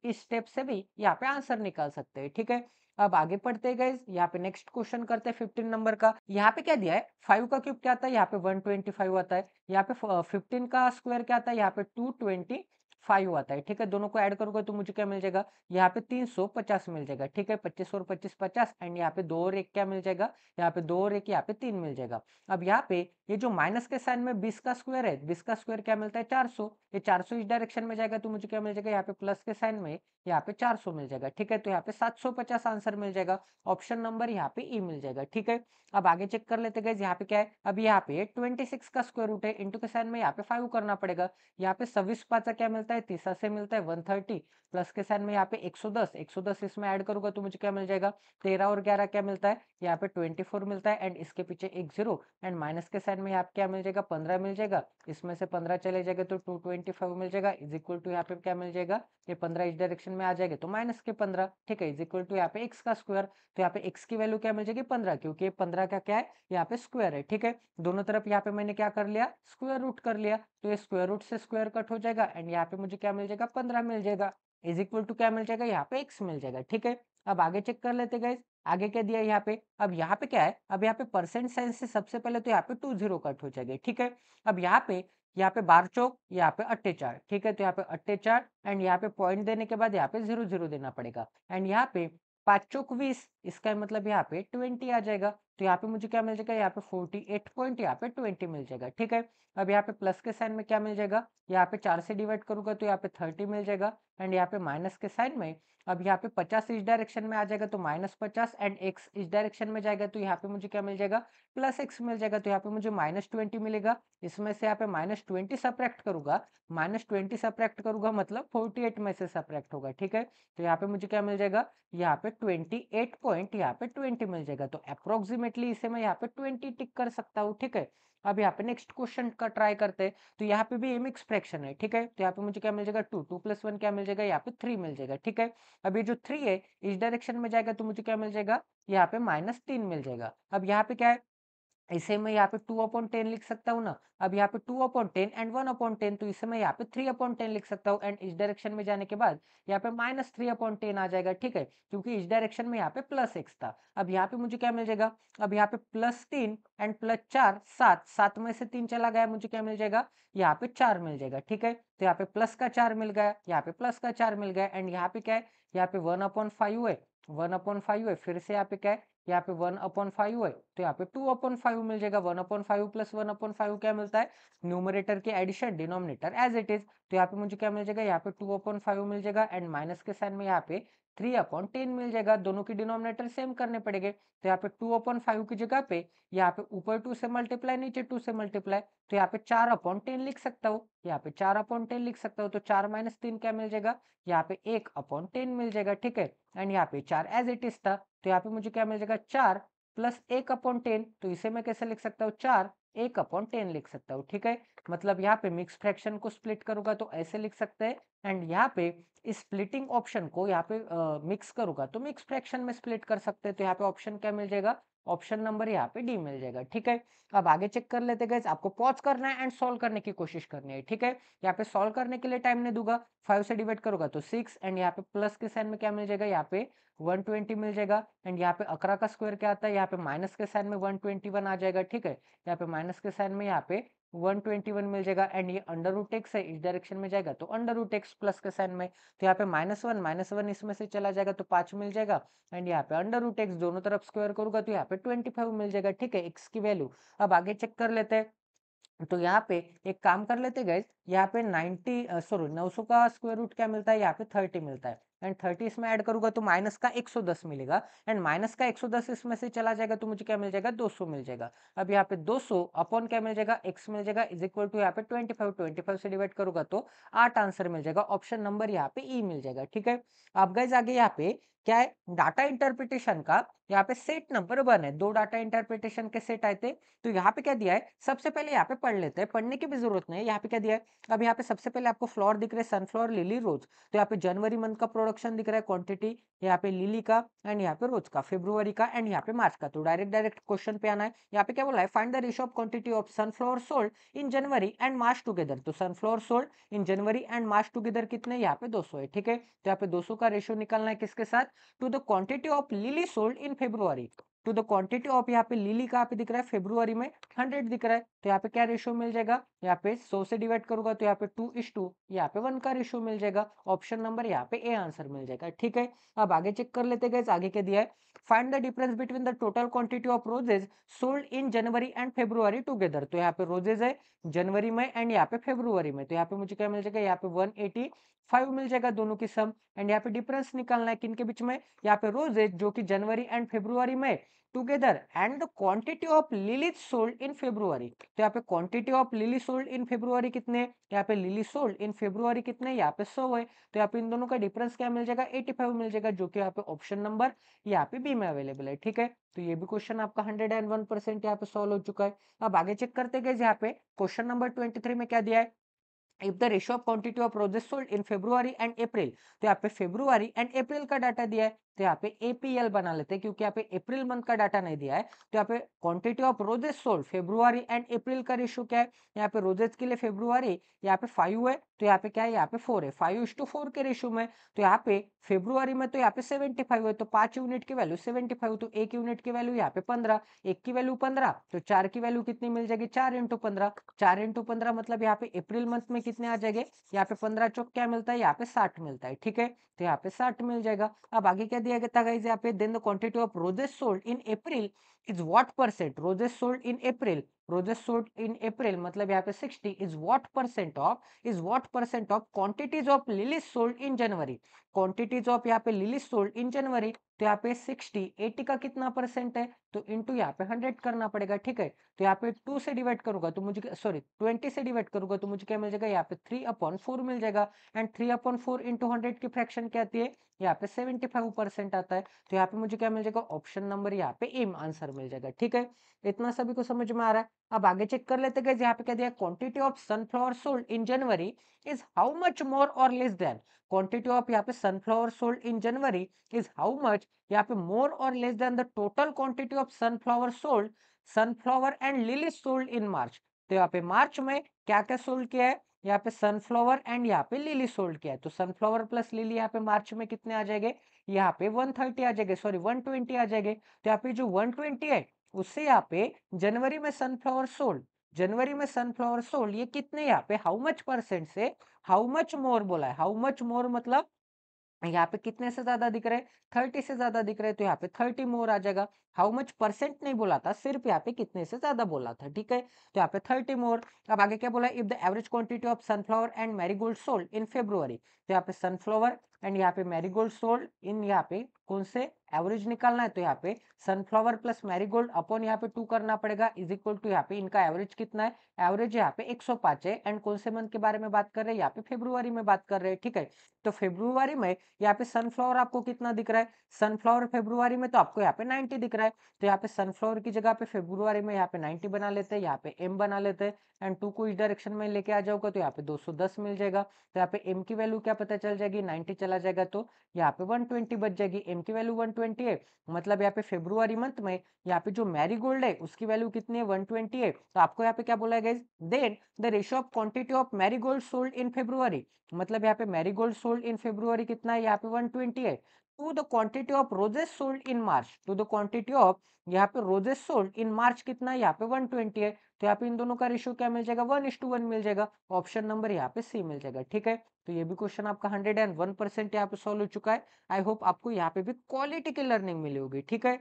इस स्टेप से भी यहाँ पे आंसर निकाल सकते हैं। ठीक है, अब आगे पढ़ते गए, यहाँ पे नेक्स्ट क्वेश्चन करते हैं 15 नंबर का। यहाँ पे क्या दिया है, 5 का क्यूब क्या आता है, यहाँ पे 125 आता है। यहाँ पे 15 का स्क्वायर क्या आता है, यहाँ पे 225 आता है। ठीक है, दोनों को ऐड करूंगा तो मुझे क्या मिल जाएगा, यहाँ पे 350 मिल जाएगा। ठीक है, 25 और 25 50 एंड यहाँ पे 2 और 1 क्या मिल जाएगा, यहाँ पे 2 और 1 यहाँ पे 3 मिल जाएगा। अब यहाँ पे ये जो माइनस के साइन में 20 का स्क्वायर है, 20 का स्क्वायर क्या मिलता है, 400। ये 400 इस डायरेक्शन में जाएगा तो मुझे क्या मिल जाएगा, यहाँ पे प्लस के साइन में यहाँ पे 400 मिल जाएगा। ठीक है, तो यहाँ पे 750 आंसर मिल जाएगा। ऑप्शन नंबर यहाँ पे ई मिल जाएगा। ठीक है, अब आगे चेक कर लेते गए, यहाँ पे क्या है, अब यहाँ पे 26 का स्क्वायर रूट है, इंटू के साइन में यहाँ पे 5 करना पड़ेगा। यहाँ पे 26 5 क्या मिलता मिलता है, तीसरा से मिलता है 130, प्लस के साइन में यहाँ पे 110, 110 इसमें ऐड करूंगा तो मुझे क्या मिल जाएगा, 13 और 11 क्या मिलता है, यहाँ पे 24 मिलता है एंड इसके पीछे एक जीरो एंड माइनस के साइन में यहाँ पे क्या मिल जाएगा, 15 मिल जाएगा, इसमें से 15 चले जाएगा तो 225 मिल जाएगा, इज इक्वल टू यहाँ पे क्या मिल जाएगा, ये 15 इस डायरेक्शन में आ जाएगा तो माइनस के 15, ठीक है, इज इक्वल टू यहाँ पे एक्स का स्क्वायर, तो यहाँ पे एक्स की वैल्यू क्या मिल जाएगी 15, क्योंकि 15 का क्या है, यहाँ पे स्क्वायर है, ठीक है, दोनों तरफ यहाँ पे मैंने क्या कर लिया, स्क्वायर रूट कर लिया, तो ये स्क्वायर रूट से स्क्वायर कट हो जाएगा एंड यहाँ पे मुझे क्या मिल जाएगा, 15 मिल जाएगा, इज इक्वल टू क्या मिल जाएगा, यहाँ पे एक्स मिल जाएगा, ठीक है। अब आगे चेक कर लेते गाइस, आगे क्या दिया यहाँ पे, अब यहाँ पे क्या है, अब यहाँ पे परसेंट साइन से सबसे पहले तो यहाँ पे 2 जीरो कट हो जाएगा, ठीक है। अब यहाँ पे बार चौक, यहाँ पे अट्टे चार, ठीक है, तो यहाँ पे अट्टे चार एंड यहाँ पे पॉइंट देने के बाद यहाँ पे 0 0 देना पड़ेगा एंड यहाँ पे 5 चौक 20, इसका मतलब यहाँ पे 20 आ जाएगा, तो यहाँ पे मुझे क्या मिल जाएगा, यहाँ पे 48 पॉइंट यहाँ पे 20 मिल जाएगा, ठीक है। अब यहाँ पे प्लस के साइन में क्या मिल जाएगा, यहाँ पे 4 से डिवाइड करूंगा तो यहाँ पे 30 मिल जाएगा एंड यहाँ पे माइनस के साइन में अब यहाँ पे 50 इस डायरेक्शन में आ जाएगा तो -50 एंड x इस डायरेक्शन में जाएगा तो यहाँ पे मुझे क्या मिल जाएगा, प्लस x मिल जाएगा, तो यहाँ पे मुझे -20 मिलेगा, इसमें से यहाँ पे -20 सब्ट्रैक्ट करूंगा, -20 सब्ट्रैक्ट करूंगा मतलब 48 में से सब्ट्रैक्ट होगा, ठीक है, तो यहाँ पे मुझे क्या मिल जाएगा, यहाँ पे 28 पॉइंट यहाँ पे 20 मिल जाएगा, तो अप्रोक्सीमेटली इसे मैं यहाँ पे 20 टिक कर सकता हूँ, ठीक है। अब यहाँ पे नेक्स्ट क्वेश्चन का ट्राई करते हैं, तो यहाँ पे भी मिक्स फ्रैक्शन है, ठीक है, तो यहाँ पे मुझे क्या मिल जाएगा, 2 2 + 1 क्या मिल जाएगा, यहाँ पे 3 मिल जाएगा, ठीक है। अब ये जो 3 है इस डायरेक्शन में जाएगा तो मुझे क्या मिल जाएगा, यहाँ पे -3 मिल जाएगा। अब यहाँ पे क्या है, इसे मैं यहाँ पे 2/10 लिख सकता हूँ ना, अब यहाँ पे 2/10 एंड 1/10, तो इसे मैं यहाँ पे 3/10 लिख सकता हूँ एंड इस डायरेक्शन में जाने के बाद यहाँ पे -3/10 आ जाएगा, ठीक है, क्योंकि इस डायरेक्शन में यहाँ पे प्लस एक्स था। अब यहाँ पे मुझे क्या मिल जाएगा, अब यहाँ पे +3 एंड +4 7, 7 में से 3 चला गया, मुझे क्या मिल जाएगा, यहाँ पे 4 मिल जाएगा, ठीक है, तो यहाँ पे प्लस का 4 मिल गया, यहाँ पे प्लस का 4 मिल गया एंड यहाँ पे क्या है, यहाँ पे 1/5 है, 1/5 है, फिर से यहाँ पे क्या है, यहाँ पे 1/5 है, तो यहाँ पे 2/5 मिल जाएगा, 1/5 + 1/5 क्या मिलता है, न्यूमरेटर के addition, denominator as it is, तो यहाँ पे मुझे क्या मिल जाएगा, यहाँ पे 2/5 मिल जाएगा एंड माइनस के साइन में यहाँ पे 3/10 मिल जाएगा, दोनों की डिनोमिनेटर सेम करने पड़ेंगे, तो यहाँ पे 2/5 की जगह पे यहाँ पे ऊपर 2 से मल्टीप्लाई, नीचे 2 से मल्टीप्लाई, तो यहाँ पे 4/10 लिख सकता हूँ, यहाँ पे 4/10 लिख सकता हूँ, तो 4 - 3 क्या मिल जाएगा, यहाँ पे 1/10 मिल जाएगा, ठीक है, एंड यहाँ पे 4 एज इट इज था, तो यहाँ पे मुझे क्या मिल जाएगा, 4 + 1/10, तो इसे मैं कैसे लिख सकता हूँ, 4 1/10 लिख सकता हूँ, ठीक है। मतलब यहाँ पे मिक्स फ्रैक्शन को स्प्लिट करूंगा तो ऐसे लिख सकते हैं एंड यहाँ पे इस स्प्लिटिंग ऑप्शन को यहाँ पे मिक्स करूंगा तो मिक्स फ्रैक्शन में स्प्लिट कर सकते हैं, तो यहाँ पे ऑप्शन क्या मिल जाएगा, ऑप्शन नंबर यहाँ पे डी मिल जाएगा, ठीक है। अब आगे चेक कर लेते गाइस, आपको पॉज करना है एंड सॉल्व करने की कोशिश करनी है, ठीक है। यहाँ पे सॉल्व करने के लिए टाइम नहीं दूंगा, 5 से डिवाइड करूंगा तो 6 एंड यहाँ पे प्लस के साइन में क्या मिल जाएगा, यहाँ पे 120 मिल जाएगा एंड यहाँ पे 11 का स्क्वायर क्या आता है, यहाँ पे माइनस के साइन में 121 आ जाएगा, ठीक है, यहाँ पे माइनस के साइन में यहाँ पे 121 मिल जाएगा एंड ये अंडर रूट एक्स है, इस डायरेक्शन में जाएगा तो अंडर रूट एक्स प्लस के साइन में, तो यहाँ पे -1 इसमें से चला जाएगा तो 5 मिल जाएगा एंड यहाँ पे अंडर रूट एक्स दोनों तरफ स्क्वायर करूंगा तो यहाँ पे 25 मिल जाएगा, ठीक है, एक्स की वैल्यू। अब आगे चेक कर लेते हैं, तो यहाँ पे एक काम कर लेते गाइस, यहाँ पे 900 का स्क्वायर रूट क्या मिलता है, यहाँ पे 30 मिलता है एंड 30 इसमें ऐड करूंगा तो माइनस का 110 मिलेगा एंड माइनस का 110 इसमें से चला जाएगा तो मुझे क्या मिल जाएगा, 200 मिल जाएगा। अब यहाँ पे 200 अपॉन क्या मिल जाएगा, x मिल जाएगा, इज इक्वल टू यहाँ पे 25 से डिवाइड करूंगा तो 8 आंसर मिल जाएगा, ऑप्शन नंबर यहाँ पे ई मिल जाएगा, ठीक है। अब गाइस आगे यहाँ पे क्या है, डाटा इंटरप्रिटेशन का यहाँ पे सेट नंबर 1 है, 2 डाटा इंटरप्रिटेशन के सेट आए थे, तो यहाँ पे क्या दिया है, सबसे पहले यहाँ पे पढ़ लेते हैं, पढ़ने की भी जरूरत नहीं है, यहाँ पे क्या दिया है, अब यहाँ पे सबसे पहले आपको फ्लोर दिख रहे हैं, सनफ्लावर, लिली, रोज, तो यहाँ पे जनवरी मंथ का प्रोडक्शन दिख रहा है, क्वांटिटी यहाँ पे लिली का एंड यहाँ पे रोज का, फरवरी का एंड यहाँ पे मार्च का, तो डायरेक्ट क्वेश्चन पे आना है। यहाँ पे क्या बोला है, find the ratio of quantity of sunflower sold in January and March together, तो sunflower sold in January and March together कितने, यहाँ पे 200 है, ठीक है, तो यहाँ पे 200 का रेशियो निकालना है किसके साथ, to the quantity of lily sold in February, to the quantity of, यहाँ पे लिली का पे दिख रहा है, फेब्रुआरी में 100 दिख रहा है, तो यहाँ पे क्या रेशियो मिल जाएगा, यहाँ पे 100 से डिवाइड करूंगा तो यहाँ पे 2:2, यहाँ पे 1 का रेशियो मिल जाएगा, ऑप्शन नंबर यहाँ पे ए आंसर मिल जाएगा, ठीक है। अब आगे चेक कर लेते हैं, आगे क्या दिया है, find the difference between the total quantity of roses sold in January and February together, तो यहाँ पे रोजेज है जनवरी में एंड यहाँ पे फेब्रुआरी में, तो यहाँ पे मुझे क्या मिल जाएगा, यहाँ पे 185 मिल जाएगा दोनों की सम एंड यहाँ पे डिफरेंस निकालना है किन के बीच में, यहाँ पे रोजेज जो कि जनवरी एंड फेब्रुआरी में together and the quantity of lilies sold in February. तो यहाँ पे quantity of lily sold in February कितने हैं? यहाँ पे लिली सोल्ड इन फेब्रुआरी कितने हैं? यहाँ पे 100 है। तो यहाँ पे इन दोनों का डिफरेंस क्या मिल जाएगा? 85 मिल जाएगा, जो कि यहाँ पे ऑप्शन नंबर यहाँ पे बी में अवेलेबल है। ठीक है, तो ये भी क्वेश्चन आपका 101% यहाँ पे सॉल्व हो चुका है। अब आगे चेक करते गए, यहाँ पे क्वेश्चन नंबर 23 में क्या दिया है? If the ratio of quantity of roses sold in February and April. तो यहाँ पे फेब्रुआरी एंड अप्रैल का डाटा दिया है, तो यहाँ पे एपीएल बना लेते हैं, क्योंकि यहाँ पे अप्रैल मंथ का डाटा नहीं दिया है। तो यहाँ पे quantity of roses sold February and April का रेशियो क्या है? यहाँ पे रोजेस के लिए फेब्रुआरी यहाँ पे 5 है, तो यहाँ पे क्या है? यहाँ पे 4 है, 5:4 के रेशियो में। तो यहाँ पे फेब्रुआरी में तो यहाँ पे 75 है, तो 5 यूनिट की वैल्यू 75, तो 1 यूनिट की वैल्यू यहाँ पे 15, 1 की वैल्यू 15, तो 4 की वैल्यू कितनी मिल जाएगी? 4 इंटू 15, 4 इंटू 15 मतलब यहाँ पे अप्रैल मंथ में कितने आ जाएंगे? यहाँ पे 15 चौक क्या मिलता है? यहाँ पे 60 मिलता है। ठीक है, तो यहाँ पे 60 मिल जाएगा। अब आगे क्या दिया गया था गाइस? यहाँ पे then the quantity of roses sold in April is what percent? Roses sold in April, roses sold in April मतलब यहाँ पे 60 is what percent of quantities of lilies sold in January. Quantities of यहाँ पे lilies sold in जनवरी, तो यहाँ पे 60 80 का कितना परसेंट है? तो इंटू यहाँ पे 100 करना पड़ेगा। ठीक है, तो यहाँ पे 2 से डिवाइड करूंगा तो मुझे, सॉरी 20 से डिवाइड करूंगा तो मुझे क्या मिल जाएगा? यहाँ पे 3/4 मिल जाएगा। एंड 3/4 इंटू 100 की फ्रैक्शन क्या आती है? यहाँ पे 75% आता है। तो यहाँ पे मुझे क्या मिल जाएगा? ऑप्शन नंबर यहाँ पे एम आंसर मिल जाएगा। ठीक है, इतना सभी को समझ में आ रहा है। अब आगे चेक कर लेते हैं, यहाँ पे क्या दिया? Quantity of sunflower sold in January is how much more or less than? Quantity of यहाँ पे sunflower sold in January is how much, यहाँ पे more or less than the total quantity of sunflower sold, sunflower and lily sold in March. तो यहाँ पे मार्च में क्या क्या सोल्ड किया है? यहाँ पे सनफ्लावर एंड यहाँ पे लिली सोल्ड किया है। तो सनफ्लावर प्लस लिली यहाँ पे मार्च में कितने आ जाएंगे? यहाँ पे 130 आ जाएंगे, सॉरी 120 आ जाएंगे। तो यहाँ पे जो 120 है उससे यहाँ पे जनवरी में सनफ्लावर सोल्ड, जनवरी में सनफ्लावर सोल्ड ये कितने? यहाँ पे हाउ मच परसेंट से हाउ मच मोर बोला है। हाउ मच मोर मतलब यहाँ पे कितने से ज्यादा दिख रहे हैं? 30 से ज्यादा दिख रहे हैं, तो यहाँ पे 30 मोर आ जाएगा। हाउ मच परसेंट नहीं बोला था, सिर्फ यहाँ पे कितने से ज्यादा बोला था। ठीक है, तो यहाँ पे 30 मोर। अब आगे क्या बोला? If the average quantity of sunflower and marigold sold in February. तो यहाँ पे सनफ्लावर एंड यहाँ पे मैरीगोल्ड सोल्ड इन, यहाँ पे कौन से एवरेज निकालना है? तो यहाँ पे सनफ्लावर प्लस मैरीगोल्ड अपॉन यहाँ पे 2 करना पड़ेगा, इज इक्वल टू यहाँ पे इनका एवरेज कितना है? एवरेज यहाँ पे 105 है। एंड कौन से मंथ के बारे में बात कर रहे हैं? यहाँ पे फेब्रुआरी में बात कर रहे हैं। ठीक है, तो फेब्रुआरी में यहाँ पे सनफ्लावर आपको कितना दिख रहा है? सनफ्लावर फेब्रुआरी में तो आपको यहाँ पे 90 दिख रहा है। तो यहाँ पे सनफ्लावर की जगह पे फेब्रुआरी में यहाँ पे 90 बना लेते हैं, यहाँ पे एम बना लेते हैं। एंड 2 को इस डायरेक्शन में लेके आ जाओगे तो यहाँ पे 210 मिल जाएगा। तो यहाँ पे एम की वैल्यू क्या पता चल जाएगी? 90 चला जाएगा तो यहाँ पे 120 बच जाएगी। एम की वैल्यू 120 है, मतलब यहाँ पे फेब्रुआरी मंथ में यहाँ पे जो मैरीगोल्ड है उसकी वैल्यू कितनी है? 120 है। तो आपको यहाँ पे क्या बोला है? Then the ratio of quantity of marigold sold in February, मतलब यहाँ पे मैरीगोल्ड सोल्ड इन फेब्रुआरी कितना है? यहाँ पे 120 है। To the quantity of roses sold in March, to the quantity of यहाँ पे रोजेस सोल्ड इन मार्च कितना है? यहाँ पे 120 है। तो यहाँ पे इन दोनों का रेशियो क्या मिल जाएगा? 1:1 मिल जाएगा। ऑप्शन नंबर यहाँ पे सी मिल जाएगा। ठीक है, तो ये भी क्वेश्चन आपका 101% यहाँ पे सॉल्व हो चुका है। आई होप आपको यहाँ पे भी क्वालिटी की लर्निंग मिली होगी। ठीक है,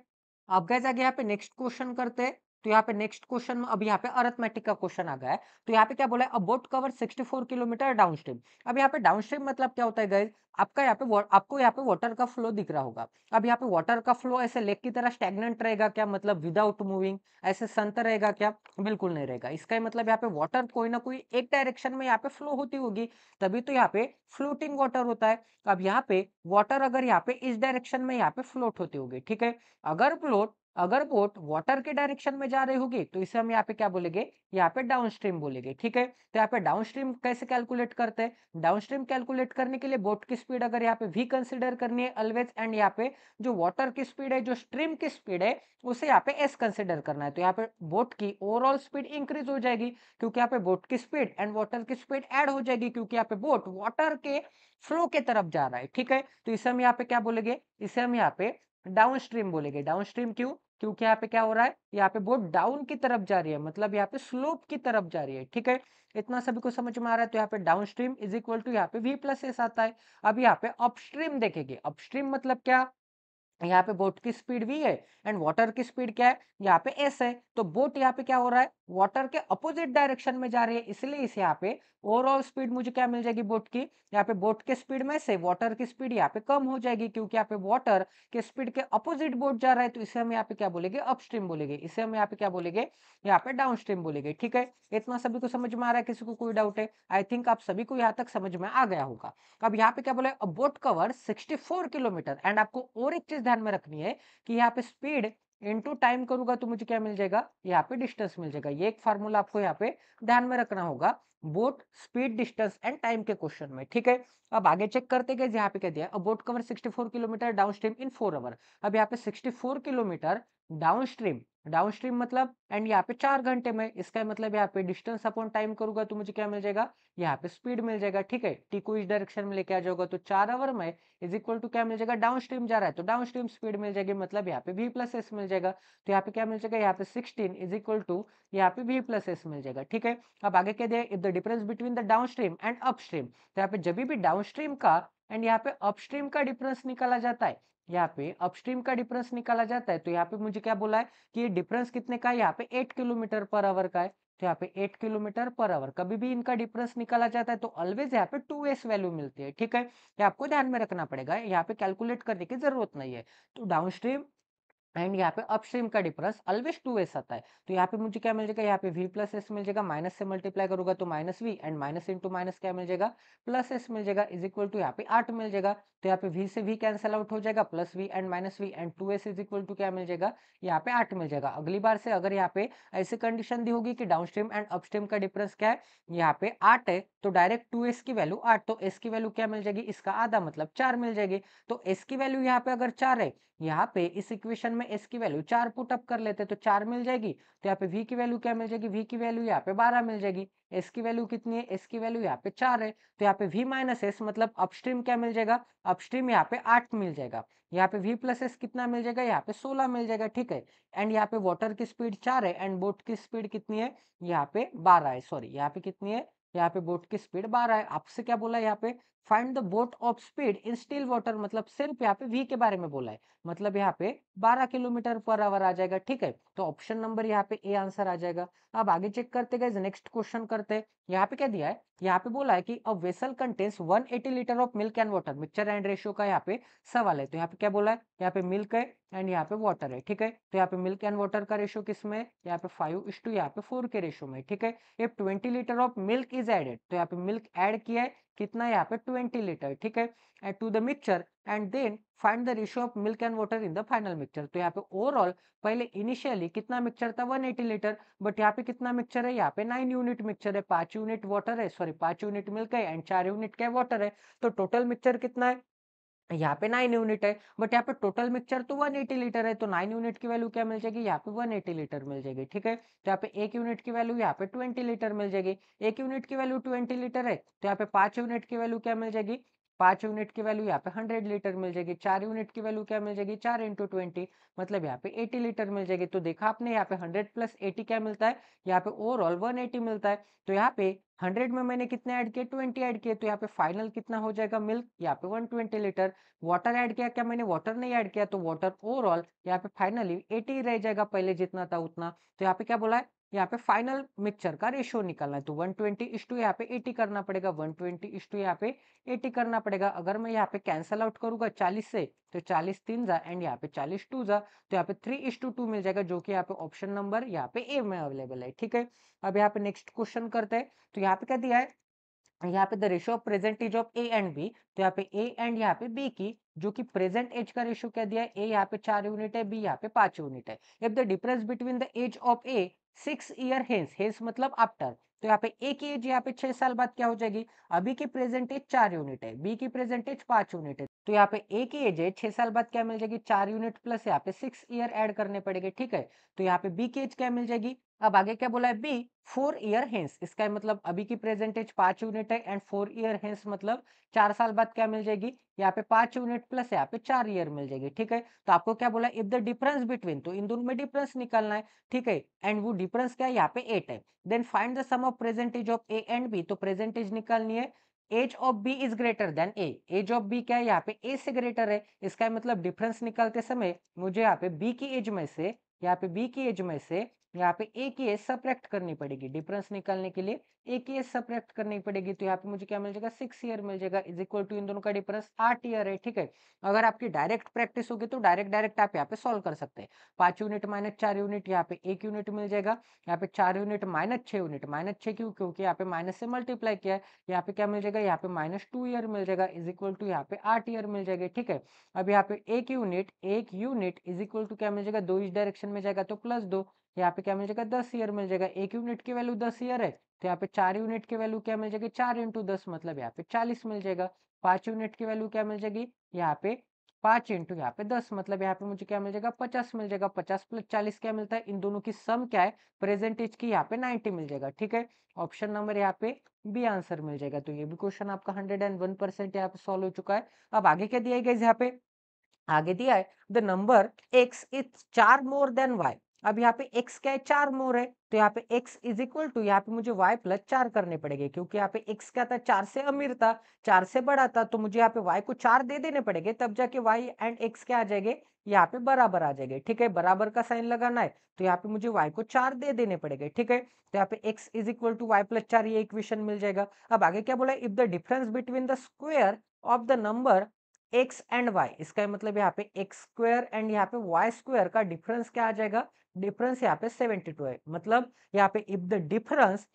अब गाइस आगे यहाँ पे नेक्स्ट क्वेश्चन करते हैं। तो यहाँ पे नेक्स्ट क्वेश्चन में अब यहाँ पे अरिथमेटिक का क्वेश्चन आ गया है। तो यहाँ पे क्या बोला है? अ बोट कवर 64 किलोमीटर डाउनस्ट्रीम। अब यहाँ पे डाउनस्ट्रीम मतलब क्या होता है गाइस? आपका यहाँ पे आपको यहाँ पे वाटर का फ्लो दिख रहा होगा। अब यहाँ पे वाटर का फ्लो ऐसे लेक की तरह स्टैग्नेंट रहेगा क्या? मतलब विदाउट मूविंग ऐसे संत रहेगा क्या? बिल्कुल नहीं रहेगा। इसका मतलब यहाँ पे वाटर कोई ना कोई एक डायरेक्शन में यहाँ पे फ्लो होती होगी, तभी तो यहाँ पे फ्लोटिंग वाटर होता है। अब यहाँ पे वाटर अगर यहाँ पे इस डायरेक्शन में यहाँ पे फ्लोट होती होगी, ठीक है, अगर फ्लोट अगर बोट वाटर के डायरेक्शन में जा रही होगी तो इसे हम यहाँ पे क्या बोलेंगे? यहाँ पे डाउनस्ट्रीम बोलेंगे। ठीक है, तो यहाँ पे डाउनस्ट्रीम कैसे कैलकुलेट करते हैं? डाउनस्ट्रीम कैलकुलेट करने के लिए बोट की स्पीड अगर यहाँ पे v कंसीडर करनी है ऑलवेज, एंड यहाँ पे जो वाटर की स्पीड है, जो स्ट्रीम की स्पीड है, उसे यहाँ पे s कंसीडर करना है। तो यहाँ पे बोट की ओवरऑल स्पीड इंक्रीज हो जाएगी, क्योंकि यहाँ पे बोट की स्पीड एंड वाटर की स्पीड ऐड हो जाएगी, क्योंकि यहाँ पे बोट वाटर के फ्लो के तरफ जा रहा है। ठीक है, तो इसे हम यहाँ पे क्या बोलेंगे? इसे हम यहाँ पे डाउनस्ट्रीम बोलेंगे। डाउनस्ट्रीम क्यों? क्योंकि यहाँ पे क्या हो रहा है? यहाँ पे बोट डाउन की तरफ जा रही है, मतलब यहाँ पे स्लोप की तरफ जा रही है। ठीक है, इतना सभी को समझ में आ रहा है। तो यहाँ पे डाउनस्ट्रीम इज इक्वल टू यहाँ पे v प्लस एस आता है। अब यहाँ पे अपस्ट्रीम देखेंगे। अपस्ट्रीम मतलब क्या? यहाँ पे बोट की स्पीड v है एंड वाटर की स्पीड क्या है, यहाँ पे s है। तो बोट यहाँ पे क्या हो रहा है, वाटर के अपोजिट डायरेक्शन में जा रही है, इसलिए इस यहाँ पे ओवरऑल स्पीड मुझे क्या मिल जाएगी बोट की, यहाँ पे बोट के स्पीड में से वाटर की स्पीड यहाँ पे कम हो जाएगी, क्योंकि यहाँ पे वाटर के स्पीड के अपोजिट बोट जा रहा है, तो इसे हम यहाँ पे क्या बोलेंगे, अपस्ट्रीम बोलेंगे। इसे हम यहाँ पे क्या बोलेंगे, यहाँ पे डाउनस्ट्रीम बोलेंगे। ठीक है, इतना सभी को समझ में आ रहा है, किसी को कोई डाउट है? आई थिंक आप सभी को यहाँ तक समझ में आ गया होगा। अब यहाँ पे क्या बोला, बोट कवर 64 किलोमीटर। एंड आपको और एक चीज ध्यान में रखनी है कि यहाँ पे स्पीड इनटू टाइम करूंगा तो मुझे क्या मिल जाएगा, यहाँ पे डिस्टेंस मिल जाएगा। ये एक फार्मूला आपको यहाँ पे ध्यान में रखना होगा, boat speed distance and time के क्वेश्चन में। ठीक है, अब आगे चेक करते गए, यहाँ पे क्या दिया, boat cover 64 kilometre downstream in 4 hour. अब यहाँ पे 64 kilometre downstream, downstream मतलब एंड यहाँ पे 4 घंटे में, इसका मतलब यहाँ पे डिस्टेंस अपॉन टाइम करूंगा तो मुझे क्या मिल जाएगा, यहाँ पे स्पीड मिल जाएगा। ठीक है, टी को इस डायरेक्शन में लेके आ जाओगा तो 4 आवर में इज इक्वल टू क्या मिल जाएगा, डाउन स्ट्रीम जा रहा है तो डाउन स्ट्रीम स्पीड मिल जाएगी, मतलब यहाँ पे v प्लस एस मिल जाएगा। तो यहाँ पे क्या मिल जाएगा, यहाँ पे 16 इज इक्वल टू यहाँ पे v प्लस एस मिल जाएगा। ठीक है, अब आगे क्या दिया, if the difference between the down stream and upstream, तो यहाँ पे जब भी डाउन स्ट्रीम का एंड यहाँ पे अपस्ट्रीम का डिफरेंस निकाला जाता है, यहाँ पे अपस्ट्रीम का डिफरेंस निकाला जाता है, तो यहाँ पे मुझे क्या बोला है कि ये डिफरेंस कितने का है, यहाँ पे 8 किलोमीटर पर आवर का है। तो यहाँ पे 8 किलोमीटर पर आवर कभी भी इनका डिफरेंस निकाला जाता है तो ऑलवेज यहाँ पे 2s वैल्यू मिलती है। ठीक है, ये आपको ध्यान में रखना पड़ेगा, यहाँ पे कैलकुलेट करने की जरूरत नहीं है। तो डाउनस्ट्रीम एंड यहाँ पे अपस्ट्रीम का डिफरेंस ऑलवेज 2s आता है। तो यहाँ पे मुझे क्या मिल जाएगा, यहाँ पे v प्लस एस मिल जाएगा, माइनस से मल्टीप्लाई करूंगा तो minus v and minus into minus क्या मिल जाएगा, प्लस एस मिल जाएगा, इज इक्वल टू यहाँ पे 8 मिल जाएगा। तो यहाँ पे v से v कैंसिल आउट हो जाएगा, plus v and minus v and 2s is equal to क्या मिल जाएगा, यहाँ पे 8 मिल जाएगा। अगली बार से अगर यहाँ पे ऐसी कंडीशन दी होगी कि डाउनस्ट्रीम एंड अपस्ट्रीम का डिफरेंस क्या है, यहाँ पे 8 है, तो डायरेक्ट 2s की वैल्यू 8, तो s की वैल्यू क्या मिल जाएगी, इसका आधा मतलब 4 मिल जाएगी। तो s की वैल्यू यहाँ पे अगर 4 है, यहाँ पे इस इक्वेशन में s की वैल्यू 4 पुट अप कर लेते तो 4 मिल जाएगी। तो यहाँ पे v की वैल्यू क्या मिल जाएगी, v की वैल्यू यहाँ पे 12 मिल जाएगी। s की वैल्यू कितनी है, s की वैल्यू यहाँ पे 4 है, तो यहाँ पे v माइनस एस मतलब अपस्ट्रीम क्या मिल जाएगा, अपस्ट्रीम यहाँ पे 8 मिल जाएगा। यहाँ पे v प्लस एस कितना मिल जाएगा, यहाँ पे 16 मिल जाएगा। ठीक है, एंड यहाँ पे वाटर की स्पीड 4 है एंड बोट की स्पीड कितनी है, यहाँ पे 12 है। सॉरी, यहाँ पे कितनी है, यहाँ पे बोट की स्पीड 12 है। आपसे क्या बोला है यहाँ पे, find the boat of speed in still water, मतलब सिर्फ यहाँ पे v के बारे में बोला है, मतलब यहाँ पे 12 किलोमीटर पर आवर आ जाएगा। ठीक है, तो ऑप्शन नंबर यहाँ पे ए आंसर आ जाएगा। अब आगे चेक करते गए, नेक्स्ट क्वेश्चन करते हैं। यहाँ पे क्या दिया है, यहाँ पे बोला है कि a vessel contains 180 litre of milk and water, mixture and ratio का यहाँ पे सवाल है। तो यहाँ पे क्या बोला है, यहाँ पे मिल्क है एंड यहाँ पे वाटर है। ठीक है, तो यहाँ पे मिल्क एंड वाटर का रेशियो किसमें है, यहाँ पे 5:4 यहाँ पे 4 के रेशियो में। ठीक है, if 20 litre of milk is added, तो यहाँ पे मिल्क ऐड किया है कितना, यहाँ पे 20 लीटर। ठीक है, and to the mixture and then find the ratio of milk and water in the final mixture. तो यहाँ पे ओवरऑल पहले इनिशियली कितना मिक्सचर था, 180 लीटर, बट यहाँ पे कितना मिक्सचर है, यहाँ पे 9 यूनिट मिक्सचर है, 5 यूनिट वाटर है, सॉरी 5 यूनिट मिल्क है एंड 4 यूनिट क्या वाटर है। तो टोटल मिक्सचर कितना है, यहाँ पे 9 यूनिट है, बट यहाँ पे टोटल मिक्सचर तो 180 लीटर है, तो 9 यूनिट की वैल्यू क्या मिल जाएगी, यहाँ पे 180 लीटर मिल जाएगी। ठीक है, तो यहाँ पे 1 यूनिट की वैल्यू यहाँ पे 20 लीटर मिल जाएगी। 1 यूनिट की वैल्यू 20 लीटर है, तो यहाँ पे 5 यूनिट की वैल्यू क्या मिल जाएगी, 5 यूनिट की वैल्यू यहाँ पे 100 लीटर मिल जाएगी। 4 यूनिट की वैल्यू क्या मिल जाएगी, 4 इंटू 20 मतलब यहाँ पे 80 लीटर मिल जाएगी। तो देखा आपने, यहाँ पे 100 प्लस 80 क्या मिलता है, यहाँ पे ओवरऑल 180 मिलता है। तो यहाँ पे 100 में मैंने कितने ऐड किए, 20 ऐड किए, तो यहाँ पे फाइनल कितना हो जाएगा मिल्क, यहाँ पे 120 लीटर। वाटर ऐड किया क्या, मैंने वाटर नहीं ऐड किया, तो वाटर ओवरऑल यहाँ पे फाइनली 80 रह जाएगा, पहले जितना था उतना। तो यहाँ पे क्या बोला है, यहाँ पे फाइनल मिक्सचर का रेशियो निकालना है, तो 120:80 यहाँ पे 80 करना पड़ेगा, 120:80 यहाँ पे 80 करना पड़ेगा। अगर मैं यहाँ पे कैंसल आउट करूंगा 40 से, तो 40 3 जा एंड यहाँ पे 40 2 जा, तो यहाँ पे 3:2 मिल जाएगा, जो कि यहाँ पे ऑप्शन नंबर यहाँ पे ए में अवेलेबल है। ठीक है, अब यहाँ पे नेक्स्ट क्वेश्चन करते हैं। तो यहाँ पे क्या दिया है, यहाँ पे the ratio of present age of A and B, तो यहाँ पे ए एंड यहाँ पे बी की जो कि प्रेजेंट एज का रेशियो क्या दिया है, ए यहाँ पे 4 यूनिट है, बी यहाँ पे 5 यूनिट है। If the difference between the age of A 6 year hence, hence मतलब आफ्टर, तो यहाँ पे ए की एज यहाँ पे 6 साल बाद क्या हो जाएगी, अभी की प्रेजेंट एज 4 यूनिट है, बी की प्रेजेंट एज 5 यूनिट है, तो यहाँ पे ए की एज है 6 साल बाद क्या मिल जाएगी, 4 यूनिट प्लस यहाँ पे 6 ईयर ऐड करने पड़ेंगे। ठीक है, तो यहाँ पे बी की एज क्या मिल जाएगी, अब आगे क्या बोला है, बी 4 ईयर हेंस, इसका मतलब अभी की प्रेजेंटेज 5 यूनिट है एंड 4 ईयर हेंस मतलब 4 साल बाद क्या मिल जाएगी, यहाँ पे 5 यूनिट प्लस यहाँ पे 4 ईयर मिल जाएगी। ठीक है, तो आपको क्या बोला, इफ द डिफरेंस बिटवीन, तो इन दोनों में डिफरेंस निकालना है। ठीक है, एंड वो डिफरेंस क्या है, यहाँ पे 8 है। Then find the sum of percentage of A and B, तो प्रेजेंटेज निकालनी है age of B is greater than A. Age of B क्या है, यहाँ पे ए से ग्रेटर है। इसका मतलब डिफरेंस निकालते समय मुझे यहाँ पे बी की एज में से, यहाँ पे बी की एज में से यहाँ पे ए की एज सब्ट्रैक्ट करनी पड़ेगी। डिफरेंस निकालने के लिए ए की एज सब्ट्रैक्ट करनी पड़ेगी। तो यहाँ पे मुझे क्या मिल जाएगा, 6 ईयर मिल जाएगा। इज इक्वल टू इन दोनों का डिफरेंस 8 ईयर है। ठीक है, अगर आपकी डायरेक्ट प्रैक्टिस होगी तो डायरेक्ट आप यहाँ पे सॉल्व कर सकते हैं। 5 यूनिट माइनस 4 यूनिट, यहाँ पे 1 यूनिट मिल जाएगा। यहाँ पे 4 यूनिट माइनस 6 यूनिट, माइनस 6 क्यों, क्योंकि यहाँ पे माइनस से मल्टीप्लाई किया है। यहाँ पे क्या मिल जाएगा, यहाँ पे -2 ईयर मिल जाएगा। इज इक्वल टू यहाँ पे 8 ईयर मिल जाएगा। ठीक है, अब यहाँ पे 1 यूनिट इज इक्वल टू क्या मिल जाएगा, 2 इस डायरेक्शन में जाएगा तो +2। यहाँ पे क्या मिल जाएगा, 10 ईयर मिल जाएगा। 1 यूनिट की वैल्यू 10 ईयर है, तो यहाँ पे 4 यूनिट की वैल्यू क्या मिल जाएगी, 4 × 10, मतलब यहाँ पे 40 मिल जाएगा। 5 यूनिट की वैल्यू क्या मिल जाएगी, यहाँ पे 5 × यहाँ पे 10, मतलब यहाँ पे मुझे क्या मिल जाएगा, 50 मिल जाएगा। 50 + 40 क्या मिलता है, इन दोनों की सम क्या है, प्रेजेंटेज की, यहाँ पे 90 मिल जाएगा। ठीक है, ऑप्शन नंबर यहाँ पे बी आंसर मिल जाएगा। तो ये भी क्वेश्चन आपका 101% यहाँ पे सॉल्व हो चुका है। अब आगे क्या दिया गया यहाँ पे, आगे दिया है the number x is 4 more than y। अब यहाँ पे x क्या है, 4 मोर है, तो यहाँ पे x इज इक्वल टू, यहाँ पे मुझे y + 4 करने पड़ेंगे, क्योंकि यहाँ पे x क्या था, 4 से अमीर था, 4 से बड़ा था, तो मुझे यहाँ पे y को 4 दे देने पड़ेंगे, तब जाके y एंड x क्या आ जाएंगे, यहाँ पे बराबर आ जाएंगे। ठीक है, बराबर का साइन लगाना है, तो यहाँ पे मुझे y को 4 दे देने पड़ेंगे। ठीक है, तो यहाँ पे x is equal to y + 4, ये इक्वेशन मिल जाएगा। अब आगे क्या बोला, if the difference between the square of the number x and y, इसका मतलब यहाँ पे एक्स स्क्वायर एंड यहाँ पे वाई स्क्वायर का डिफरेंस क्या आ जाएगा, डिफरेंस यहाँ पे 72 है। मतलब यहाँ पे if the difference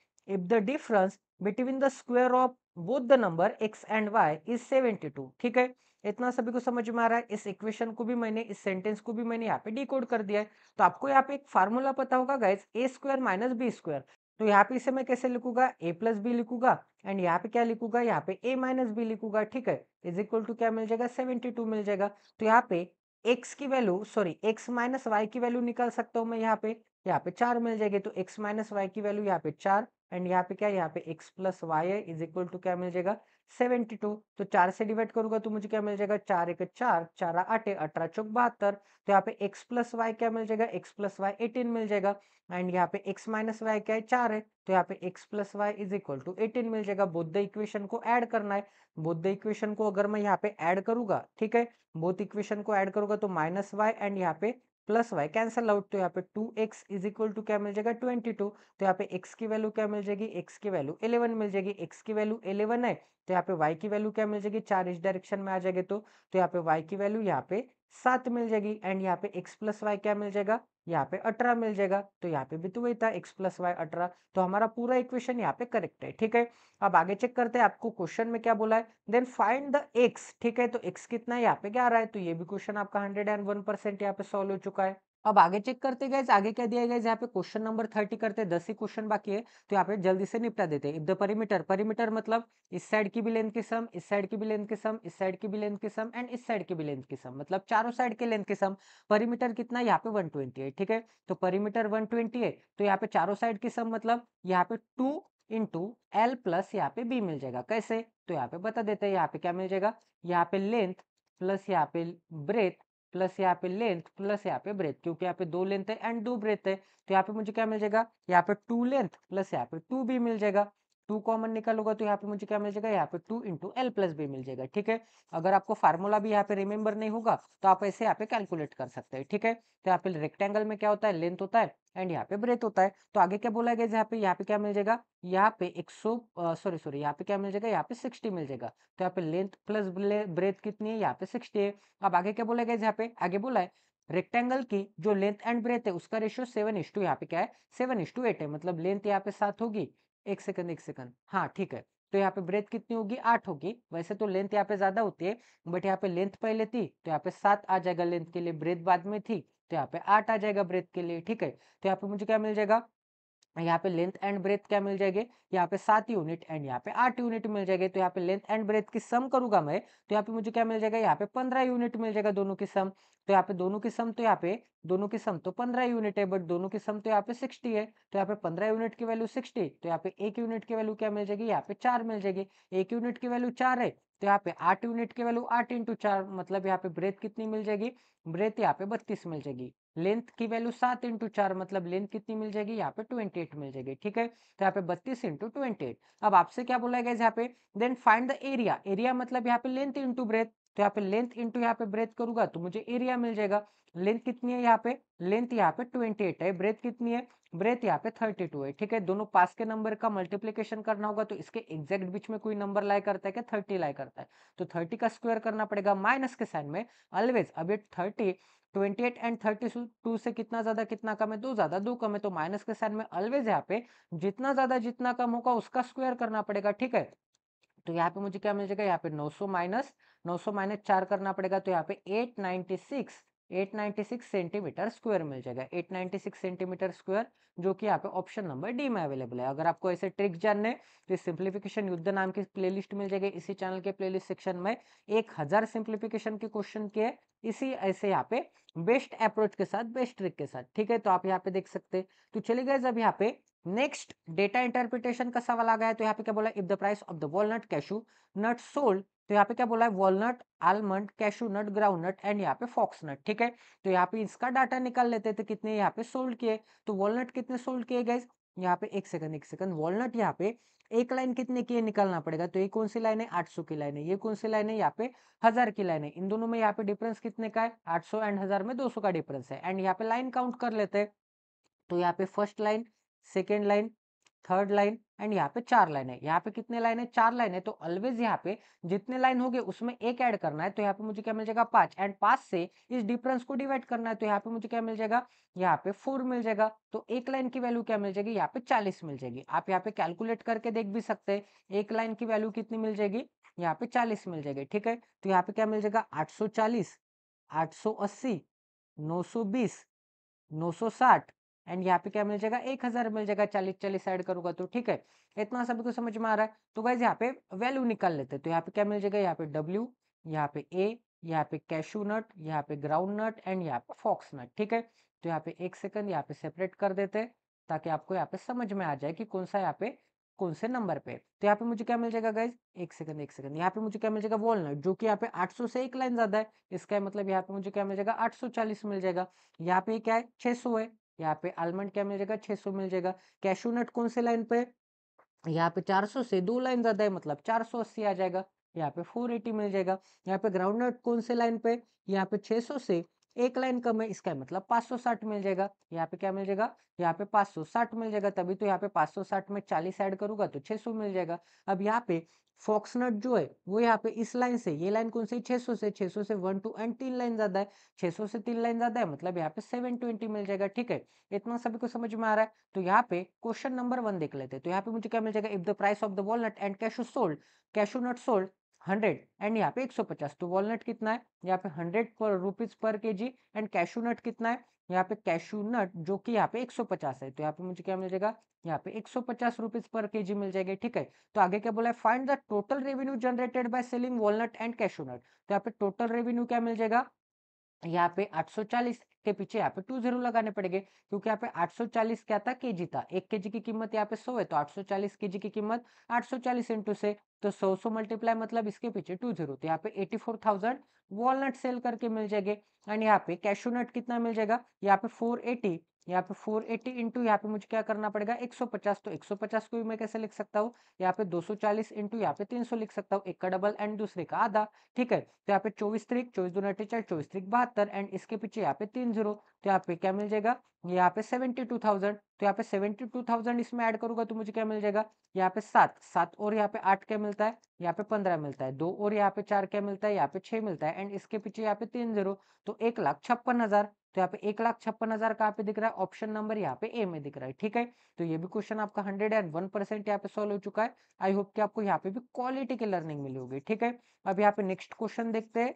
between the square of both the number x and y is 72। ठीक है, इतना सभी को समझ में आ रहा है। इस इक्वेशन को भी मैंने, इस सेंटेंस को भी मैंने यहाँ पे डिकोड कर दिया है। तो आपको यहाँ पे एक फार्मूला पता होगा गाइस, ए स्क्वायर माइनस बी स्क्वायर। तो यहाँ पे इसे मैं कैसे लिखूंगा, a + b लिखूंगा, एंड यहाँ पे क्या लिखूंगा, यहाँ पे a - b लिखूंगा। ठीक है, इज इक्वल टू क्या मिल जाएगा, 72 मिल जाएगा। तो यहाँ पे x की वैल्यू, सॉरी x - y की वैल्यू निकाल सकता हूँ मैं। यहाँ पे 4 मिल जाएगी, तो x - y की वैल्यू यहाँ पे 4, एंड यहाँ पे क्या, यहाँ पे x + y है, इज इक्वल टू क्या मिल जाएगा, 72। तो 4 से डिवाइड करूंगा तो मुझे क्या मिल जाएगा, 4 × 1 = 4, 4 × 8 = 18, 4 × 72। तो यहाँ पे x + y क्या मिल जाएगा, x + y 18 मिल जाएगा, एंड यहाँ पे x - y क्या है, 4 है, तो यहाँ पे x + y is equal to 18 मिल जाएगा। बोथ द इक्वेशन को ऐड करना है। बोथ द इक्वेशन को अगर मैं यहाँ पे ऐड करूंगा, ठीक है, बोथ इक्वेशन को ऐड करूंगा तो -y एंड यहाँ पे +y कैंसल आउट, तो यहाँ पे 2x इज इक्वल टू क्या मिल जाएगा, 22। तो यहाँ पे x की वैल्यू क्या मिल जाएगी, x की वैल्यू 11 मिल जाएगी। x की वैल्यू 11 है, तो यहाँ पे y की वैल्यू क्या मिल जाएगी, 4 इस डायरेक्शन में आ जाएगी, तो यहाँ पे y की वैल्यू यहाँ पे 7 मिल जाएगी, एंड यहाँ पे x + y क्या मिल जाएगा, यहाँ पे 18 मिल जाएगा। तो यहाँ पे भी तो वही था, x + y 18, तो हमारा पूरा इक्वेशन यहाँ पे करेक्ट है। ठीक है, अब आगे चेक करते हैं, आपको क्वेश्चन में क्या बोला है, देन फाइंड द x। ठीक है, तो x कितना है, यहाँ पे 11 है, तो ये भी क्वेश्चन आपका 101% यहाँ पे सॉल्व हो चुका है। अब आगे चेक करते गए, आगे क्या दिया गया, यहाँ पे क्वेश्चन नंबर 30 करते हैं, 10 ही क्वेश्चन बाकी है, तो यहाँ पे जल्दी से निपटा देते हैं। इफ द परिमीटर, परिमीटर मतलब इस साइड की भी लेंथ की सम, इस साइड की भी लेंथ की सम, इस साइड की भी लेंथ की सम, एंड इस साइड की भी लेंथ की सम, मतलब चारों साइड के लेंथ की सम। परिमीटर कितना है, यहाँ पे 120 है। ठीक है, तो परिमीटर 120 है, तो यहाँ पे चारों साइड की सम मतलब यहाँ पे 2 × L प्लस यहाँ पे B मिल जाएगा। कैसे, तो यहाँ पे बता देते हैं, यहाँ पे क्या मिल जाएगा, यहाँ पे लेंथ प्लस यहाँ पे ब्रेथ प्लस यहाँ पे लेंथ प्लस यहाँ पे ब्रेथ, क्योंकि यहाँ पे 2 लेंथ है एंड 2 ब्रेथ है, तो यहाँ पे मुझे क्या मिल जाएगा, यहाँ पे 2 लेंथ प्लस यहाँ पे 2 भी मिल जाएगा। 2 कॉमन निकालोगा तो यहाँ पे मुझे क्या मिल जाएगा, यहाँ पे 2 × L + B मिल जाएगा। ठीक है, अगर आपको फार्मूला भी यहाँ पे रिमेंबर नहीं होगा तो आप ऐसे यहाँ पे कैलकुलेट कर सकते हैं। ठीक है, तो यहाँ पे रेक्टेंगल में क्या होता है, लेंथ होता है एंड यहाँ पे ब्रेथ होता है। तो आगे क्या बोला गया, यहाँ पे क्या मिल जाएगा, यहाँ पे 100 सॉरी यहाँ पे क्या मिल जाएगा, यहाँ पे 60 मिल जाएगा। तो यहाँ पे लेंथ प्लस ब्रेथ कितनी है, यहाँ पे 60 है। अब आगे क्या बोला गया, यहाँ पे आगे बोला है रेक्टेंगल की जो लेंथ एंड ब्रेथ है उसका रेशियो 7:, यहाँ पे क्या है, 7:8 है, मतलब लेंथ यहाँ पे 7 होगी, एक सेकंड एक सेकंड, हाँ ठीक है। तो यहाँ पे ब्रेथ कितनी होगी, 8 होगी। वैसे तो लेंथ यहाँ पे ज्यादा होती है, बट यहाँ पे लेंथ पहले थी तो यहाँ पे 7 आ जाएगा लेंथ के लिए, ब्रेथ बाद में थी तो यहाँ पे 8 आ जाएगा ब्रेथ के लिए। ठीक है, तो यहाँ पे मुझे क्या मिल जाएगा, यहाँ पे लेंथ एंड ब्रेथ क्या मिल जाएंगे, यहाँ पे 7 यूनिट एंड यहाँ पे 8 यूनिट मिल जाएंगे। तो यहाँ पे लेंथ एंड ब्रेथ की सम करूंगा मैं, तो यहाँ पे मुझे क्या मिल जाएगा, यहाँ पे 15 यूनिट मिल जाएगा दोनों की सम। तो यहाँ पे दोनों की सम, तो यहाँ पे दोनों की सम तो 15 यूनिट है, बट दोनों की सम तो यहाँ पे 60 है। तो यहाँ पे 15 यूनिट की वैल्यू 60, तो यहाँ पे 1 यूनिट की वैल्यू क्या मिल जाएगी, यहाँ पे 4 मिल जाएगी। 1 यूनिट की वैल्यू 4 है, तो यहाँ पे 8 यूनिट की वैल्यू 8 × 4, मतलब यहाँ पे ब्रेथ कितनी मिल जाएगी, ब्रेथ यहाँ पे 32 मिल जाएगी। लेंथ की वैल्यू 7 इंटू 4 मतलब लेंथ कितनी मिल जाएगी, यहाँ पे 28 मिल जाएगी। ठीक है, तो यहाँ पे 32 इंटू 28। अब आपसे क्या बोला गया यहाँ पे, then find the area. Area मतलब यहाँ पे लेंथ इंटू ब्रेथ, तो यहाँ पे लेंथ इंटू यहाँ पे ब्रेथ करूंगा तो मुझे एरिया मिल जाएगा। लेंथ कितनी है यहाँ पे, लेंथ यहाँ पे 28 है, ब्रेथ कितनी है, ब्रेथ यहाँ पे 32 है। ठीक है, दोनों पास के नंबर का मल्टीप्लीकेशन करना होगा, तो इसके एग्जैक्ट बीच में कोई नंबर लाई करता है क्या, 30 लाई करता है, तो 30 का स्क्वायर करना पड़ेगा माइनस के साइन में ऑलवेज। अब ये 30 28 एंड 32 से कितना ज्यादा कितना कम है, दो ज्यादा दो कम है, तो माइनस के साइन में ऑलवेज यहाँ पे जितना ज्यादा जितना कम होगा उसका स्क्वायर करना पड़ेगा। ठीक है, तो यहाँ पे मुझे क्या मिल जाएगा, यहाँ पे 900 माइनस 4 करना पड़ेगा, तो यहाँ पे 896 सेंटीमीटर स्क्वायर मिल जाएगा, 896 सेंटीमीटर स्क्वायर, जो कि यहाँ पे ऑप्शन नंबर डी में अवेलेबल है। अगर आपको ऐसे ट्रिक जानने हैं, तो सिंप्लीफिकेशन युद्ध नाम की प्लेलिस्ट मिल जाएगी इसी चैनल के प्लेलिस्ट सेक्शन में, 1000 सिंप्लीफिकेशन के क्वेश्चन के इसी ऐसे यहाँ पे बेस्ट अप्रोच के साथ, बेस्ट ट्रिक के साथ। ठीक है, तो आप यहाँ पे देख सकते हैं। तो चलिए गाइस, अब यहाँ पे नेक्स्ट डेटा इंटरप्रिटेशन का सवाल आ गया है। तो यहाँ पे क्या बोला, if the price of the walnut cashew nut sold, तो यहाँ पे क्या बोला है, walnut, almond, cashew nut, groundnut and यहाँ पे फॉक्स नट। ठीक है, तो यहाँ पे इसका डाटा निकाल लेते थे, कितने यहाँ पे सोल्ड किए, तो वॉलनट कितने सोल्ड किए गाइस, यहाँ पे एक सेकंड, वॉलनट यहाँ पे एक लाइन कितने की है निकालना पड़ेगा, तो ये कौन सी लाइन है, 800 की लाइन है, ये कौन सी लाइन है, यहाँ पे 1000 की लाइन है। इन दोनों में यहाँ पे डिफरेंस कितने का है, 800 एंड 1000 में 200 का डिफरेंस है। एंड यहाँ पे लाइन काउंट कर लेते हैं, तो यहाँ पे first line, second line, third line and यहाँ पे 4 लाइन है। यहाँ पे कितने लाइन है, 4 लाइन है, तो ऑलवेज यहाँ पे जितने लाइन हो गए उसमें एक ऐड करना है, तो यहाँ पे मुझे क्या मिल जाएगा, 5, एंड 5 से इस डिफरेंस को डिवाइड करना है, तो यहाँ पे मुझे क्या मिल जाएगा, यहाँ पे 4 मिल जाएगा। तो एक लाइन की वैल्यू क्या मिल जाएगी, यहाँ पे 40 मिल जाएगी। आप यहाँ पे कैलकुलेट करके देख भी सकते हैं, एक लाइन की वैल्यू कितनी मिल जाएगी, यहाँ पे 40 मिल जाएगी। ठीक है, तो यहाँ पे क्या मिल जाएगा, 840, 880, 920, 960 एंड यहाँ पे क्या मिल जाएगा, 1000 मिल जाएगा। 40 40 ऐड करूंगा तो। ठीक है, इतना सभी को समझ में आ रहा है। तो गाइज यहाँ पे वैल्यू निकाल लेते हैं, तो यहाँ पे क्या मिल जाएगा, यहाँ पे डब्ल्यू, यहाँ पे ए, यहाँ पे कैशू नट, यहाँ पे ग्राउंड नट एंड यहाँ पे फॉक्स नट। ठीक है, तो यहाँ पे एक सेकंड यहाँ पे सेपरेट कर देते हैं, ताकि आपको यहाँ पे समझ में आ जाए कि कौन सा यहाँ पे कौन से नंबर पे। तो यहाँ पे मुझे क्या मिल जाएगा गाइज, एक सेकंड, यहाँ पे मुझे क्या मिल जाएगा, वॉलनट, जो कि यहाँ पे 800 से एक लाइन ज्यादा है, इसका मतलब यहाँ पे मुझे क्या मिल जाएगा, 840 मिल जाएगा। यहाँ पे क्या है, 600 है, यहाँ पे आलमंड क्या मिल जाएगा, 600 मिल जाएगा। कैशू नट कौन से लाइन पे, यहाँ पे 400 से दो लाइन ज्यादा है, मतलब 480 आ जाएगा। यहाँ पे 480 मिल जाएगा। यहाँ पे ग्राउंड नट कौन से लाइन पे, यहाँ पे 600 से एक लाइन कम है, इसका मतलब 560 मिल जाएगा। यहाँ पे क्या मिल जाएगा, यहाँ पे 560 मिल जाएगा, तभी तो यहाँ पे 560 में 40 ऐड करूंगा तो 600 मिल जाएगा। अब यहाँ पे फॉक्सनट जो है वो यहाँ पे इस लाइन से, ये लाइन कौन सी, 600 से, 600 से 1 2 एंड 3 लाइन ज्यादा है, 600 से 3 लाइन ज्यादा है, मतलब यहाँ पे 720 मिल जाएगा। ठीक है, इतना सभी को समझ में आ रहा है। तो यहाँ पे क्वेश्चन नंबर 1 देख लेते हैं। तो यहाँ पे मुझे क्या मिल जाएगा, if the price of the walnut and cashew nut sold 100 and यहाँ पे 150, तो वॉलनट कितना है, यहाँ पे 100 पर rupees per KG and cashew नट कितना है, यहाँ पे कैशू नट जो कि यहाँ पे 150 है, तो यहाँ पे मुझे क्या मिल जाएगा, यहाँ पे 150 रुपीज पर केजी मिल जाएगी। ठीक है, तो आगे क्या बोला है, find the total revenue generated by selling walnut and cashew nut. तो यहाँ पे टोटल रेवेन्यू क्या मिल जाएगा, यहाँ पे 840 के पीछे यहाँ पे 20 लगाने पड़ेंगे, क्योंकि यहाँ पे 840 क्या था, केजी था, एक केजी की कीमत यहाँ पे 100 है, तो 840 केजी की कीमत 840 इंटू से, तो 100 मल्टीप्लाई मतलब इसके पीछे 20, तो यहाँ पे 84,000 वॉलनट सेल करके मिल जाएंगे। एंड यहाँ पे कैशू नट कितना मिल जाएगा, यहाँ पे 480, यहाँ पे 480 इंटू यहाँ पे मुझे क्या करना पड़ेगा, 150, तो 150 को भी मैं कैसे लिख सकता हूँ, यहाँ पे 240 इंटू यहाँ पे 300 लिख सकता हूँ, एक का डबल एंड दूसरे का आधा। ठीक है, तो यहाँ पे 24 त्रिक 24 दूना 48, 24 त्रिक 72 एंड इसके पीछे यहाँ पे 30, तो यहाँ पे क्या मिल जाएगा, यहाँ पे 72,000, तो यहाँ पे 72,000 इसमें ऐड करूंगा तो मुझे क्या मिल जाएगा, यहाँ पे 7 7 और यहाँ पे 8 क्या मिलता है, यहाँ पे 15 मिलता है, 2 और यहाँ पे 4 क्या मिलता है, यहाँ पे 6 मिलता है एंड इसके पीछे यहाँ पे 30, तो 1,56,000। तो यहाँ पे 1,56,000 कहाँ पे दिख रहा है, ऑप्शन नंबर यहाँ पे ए में दिख रहा है। ठीक है, तो ये भी क्वेश्चन आपका 101% यहाँ पे सॉल्व हो चुका है। आई होप कि आपको यहाँ पे भी क्वालिटी की लर्निंग मिली होगी। ठीक है, अब यहाँ पे नेक्स्ट क्वेश्चन देखते हैं।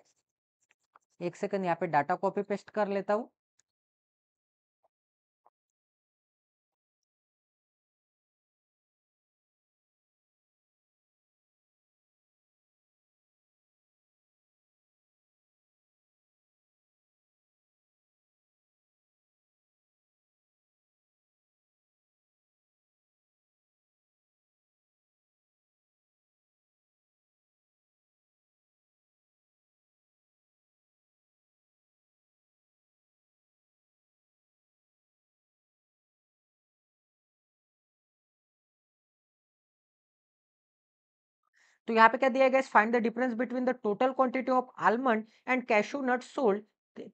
एक सेकंड, यहाँ पे डाटा कॉपी पेस्ट कर लेता हूँ। तो यहाँ पे क्या दिया गया, find the difference between the total quantity of almond and cashew nut sold.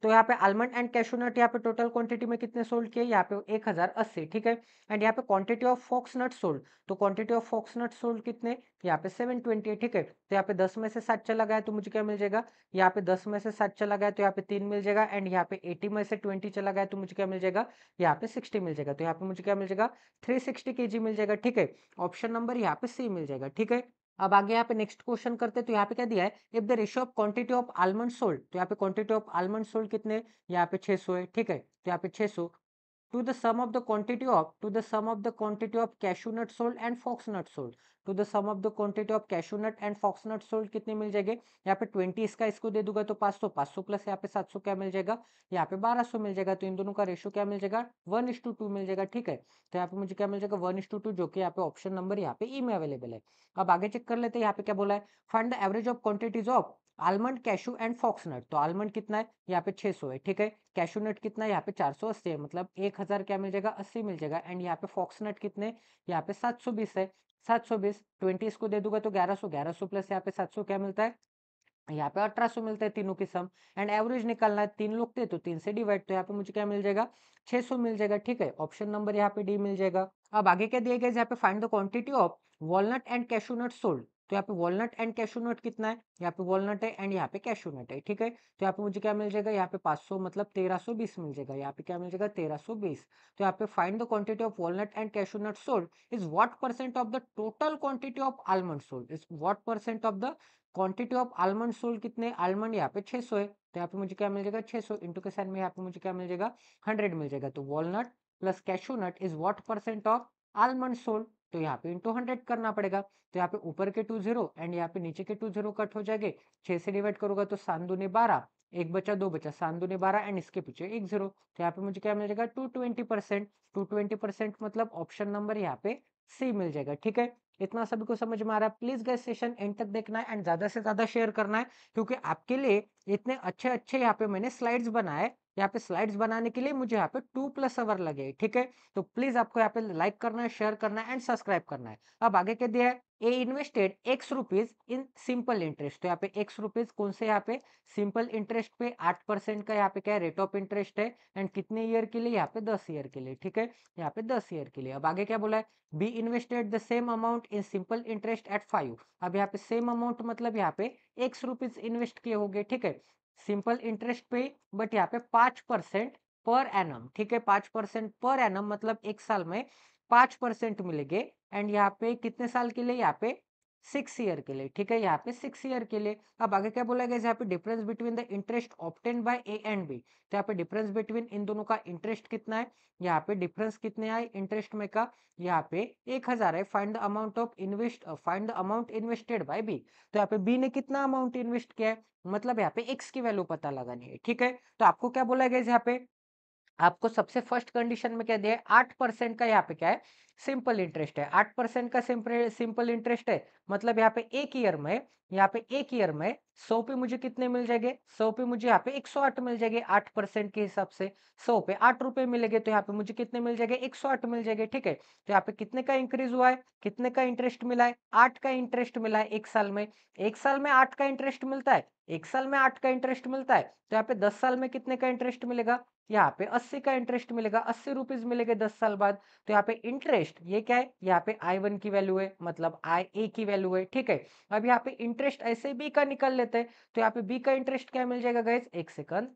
तो यहाँ पे आलमंड एंड कैशू नट यहाँ पे टोटल क्वांटिटी में कितने सोल्ड किए, यहाँ पे 1080, ठीक है। एंड यहाँ पे quantity of fox nut sold, तो quantity of fox nut sold कितने, यहाँ पे 720 है, ठीक है। तो यहाँ पे 10 में से 7 चला गया तो मुझे क्या मिल जाएगा, यहाँ पे 10 में से 7 चला गया तो यहाँ पे 3 मिल जाएगा। एंड यहाँ पे 80 में से 20 चला गया तो मुझे क्या मिल जाएगा, यहाँ पे 60 मिल जाएगा। तो यहाँ पे मुझे क्या मिल जाएगा, 360 kg मिल जाएगा, ठीक है। ऑप्शन नंबर यहाँ पे सी मिल जाएगा, ठीक है। अब आगे यहाँ पे नेक्स्ट क्वेश्चन करते हैं। तो यहाँ पे क्या दिया है, if the ratio of quantity of almond sold, तो यहाँ पे क्वांटिटी ऑफ आलमंड सोल्ड कितने, यहाँ पे 600 है, ठीक है। तो यहाँ पे 600 to the sum of the quantity of to the sum of the quantity of cashew nut sold and fox nut sold, to the sum of the quantity of cashew nut and fox nut sold कितने मिल जाएंगे, यहाँ पे 20 इसका इसको दे दूंगा तो 500, 500 plus यहाँ पे 700 क्या मिल जाएगा, यहाँ पे 1200 मिल जाएगा। तो इन दोनों का रेशियो क्या मिल जाएगा, 1:2 मिल जाएगा, ठीक है। तो यहाँ पे मुझे क्या मिल जाएगा, 1:2, जो कि यहाँ पे ऑप्शन नंबर यहाँ पे ई में अवेलेबल है। अब आगे चेक कर लेते हैं, यहाँ पे क्या बोला है, find the average of quantities of almond cashew and fox nut. तो आलमंड कितना है, यहाँ पे 600 है, ठीक है। कैशू नट कितना है, यहाँ पे 480 है, मतलब 1000 क्या मिल जाएगा, 80 मिल जाएगा। एंड यहाँ पे फॉक्स नट कितने, यहाँ पे 720 है, 720 20 इसको दे दूंगा तो 1100, 1100 प्लस यहाँ पे 700 क्या मिलता है, यहाँ पे 1800 मिलता है तीनों की सम। एंड एवरेज निकालना है, 3 लोग थे तो 3 से डिवाइड, तो यहाँ पे मुझे क्या मिल जाएगा, 600 मिल जाएगा, ठीक है। ऑप्शन नंबर यहाँ पे डी मिल जाएगा। अब आगे क्या दिया गया, यहाँ पे find the quantity of walnut and cashew nut sold. तो यहाँ पे वॉलनट एंड कैशू नट कितना है, यहाँ पे वॉलनट है एंड यहाँ पे कैशू नट है, ठीक है। तो यहाँ पे मुझे क्या मिल जाएगा, यहाँ पे 500 मतलब 1320 मिल जाएगा, यहाँ पे क्या मिल जाएगा 1320। तो यहाँ पे find the quantity of walnut and cashew nut sold is what percent of the total quantity of almond sold, is what percent of the quantity of almond sold कितने, आलमंड यहाँ पे 600 है, तो यहाँ पे मुझे क्या मिल जाएगा 600 इंटू के साइन में यहाँ पे मुझे क्या मिल जाएगा 100 मिल जाएगा। तो walnut plus cashew nut is what percent of almond sold, तो यहाँ पे इंटू 100 करना पड़ेगा। तो यहाँ पे ऊपर के 2 0 एंड यहाँ पे नीचे के 2 0 कट हो जाएंगे, 6 से डिवाइड करूंगा तो 7 दूनी 12, एक बचा 2 बचा, 7 दूनी 12 एंड इसके पीछे 1 0। तो यहाँ पे मुझे क्या मिल जाएगा 220%, 220% मतलब ऑप्शन नंबर यहाँ पे सी मिल जाएगा, ठीक है। इतना सभी को समझ में आ रहा है, प्लीज गाइस सेशन एंड तक देखना है एंड ज्यादा से ज्यादा शेयर करना है, क्योंकि आपके लिए इतने अच्छे अच्छे यहाँ पे मैंने स्लाइड्स बनाए। यहाँ पे स्लाइड्स बनाने के लिए मुझे यहाँ पे 2+ आवर लगे, ठीक है। तो प्लीज आपको यहाँ पे लाइक करना है, शेयर करना है एंड सब्सक्राइब करना है। अब आगे क्या दिया है, A invested X rupees in simple interest. तो यहाँ पे एक्स रुपीज कौन से, यहाँ पे सिंपल इंटरेस्ट पे 8% का यहाँ पे क्या है रेट ऑफ इंटरेस्ट है। एंड कितने ईयर के लिए, यहाँ पे 10 ईयर के लिए, ठीक है। यहाँ पे 10 ईयर के लिए। अब आगे क्या बोला है, be invested the same amount in simple interest eight 5। अब यहाँ पे सेम अमाउंट मतलब यहाँ पे एक्स रुपीज इन्वेस्ट किए होंगे, ठीक है, सिंपल इंटरेस्ट पे, बट यहाँ पे 5% पर एनम, ठीक है। 5% पर एनम मतलब एक साल में 5% मिलेंगे। एंड यहाँ पे कितने साल के लिए, यहाँ पे 6 ईयर के लिए, ठीक है, यहाँ पे 6 ईयर के लिए। अब आगे क्या बोला गया, यहाँ पे difference between the interest obtained by A and B. तो यहाँ पे डिफरेंस बिटवीन इन दोनों का इंटरेस्ट कितना है, यहाँ पे डिफरेंस कितने आए इंटरेस्ट में का, यहाँ पे 1000 है। Find the amount of invest, find the amount invested by B. तो यहाँ पे बी ने कितना अमाउंट इन्वेस्ट किया है, मतलब यहाँ पे एक्स की वैल्यू पता लगानी है, ठीक है। तो आपको क्या बोला गया यहाँ पे, आपको सबसे फर्स्ट कंडीशन में क्या दिया है, 8% का यहाँ पे क्या है सिंपल इंटरेस्ट है। 8% का सिंपल इंटरेस्ट है, मतलब यहाँ पे एक ईयर में, यहाँ पे एक ईयर में 100 पे मुझे कितने मिल जाएंगे, 100 पे मुझे यहाँ पे 108 मिल जाएंगे। 8% के हिसाब से 100 पे 8 रुपए मिलेंगे, तो यहाँ पे मुझे कितने मिल जाएंगे 108 मिल जाएंगे, ठीक है। तो यहाँ पे कितने का इंक्रीज हुआ है, कितने का इंटरेस्ट मिला है, 8 का इंटरेस्ट मिला है एक साल में। एक साल में 8 का इंटरेस्ट मिलता है, एक साल में 8 का इंटरेस्ट मिलता है, तो यहाँ पे 10 साल में कितने का इंटरेस्ट मिलेगा, यहाँ पे 80 का इंटरेस्ट मिलेगा, 80 रुपीज मिलेंगे 10 साल बाद। तो यहाँ पे इंटरेस्ट ये क्या है, यहाँ पे I1 की वैल्यू है, मतलब IA की वैल्यू है, ठीक है। अब यहाँ पे इंटरेस्ट ऐसे बी का निकल लेते हैं, तो यहाँ पे बी का इंटरेस्ट क्या मिल जाएगा गाइस, एक सेकंड,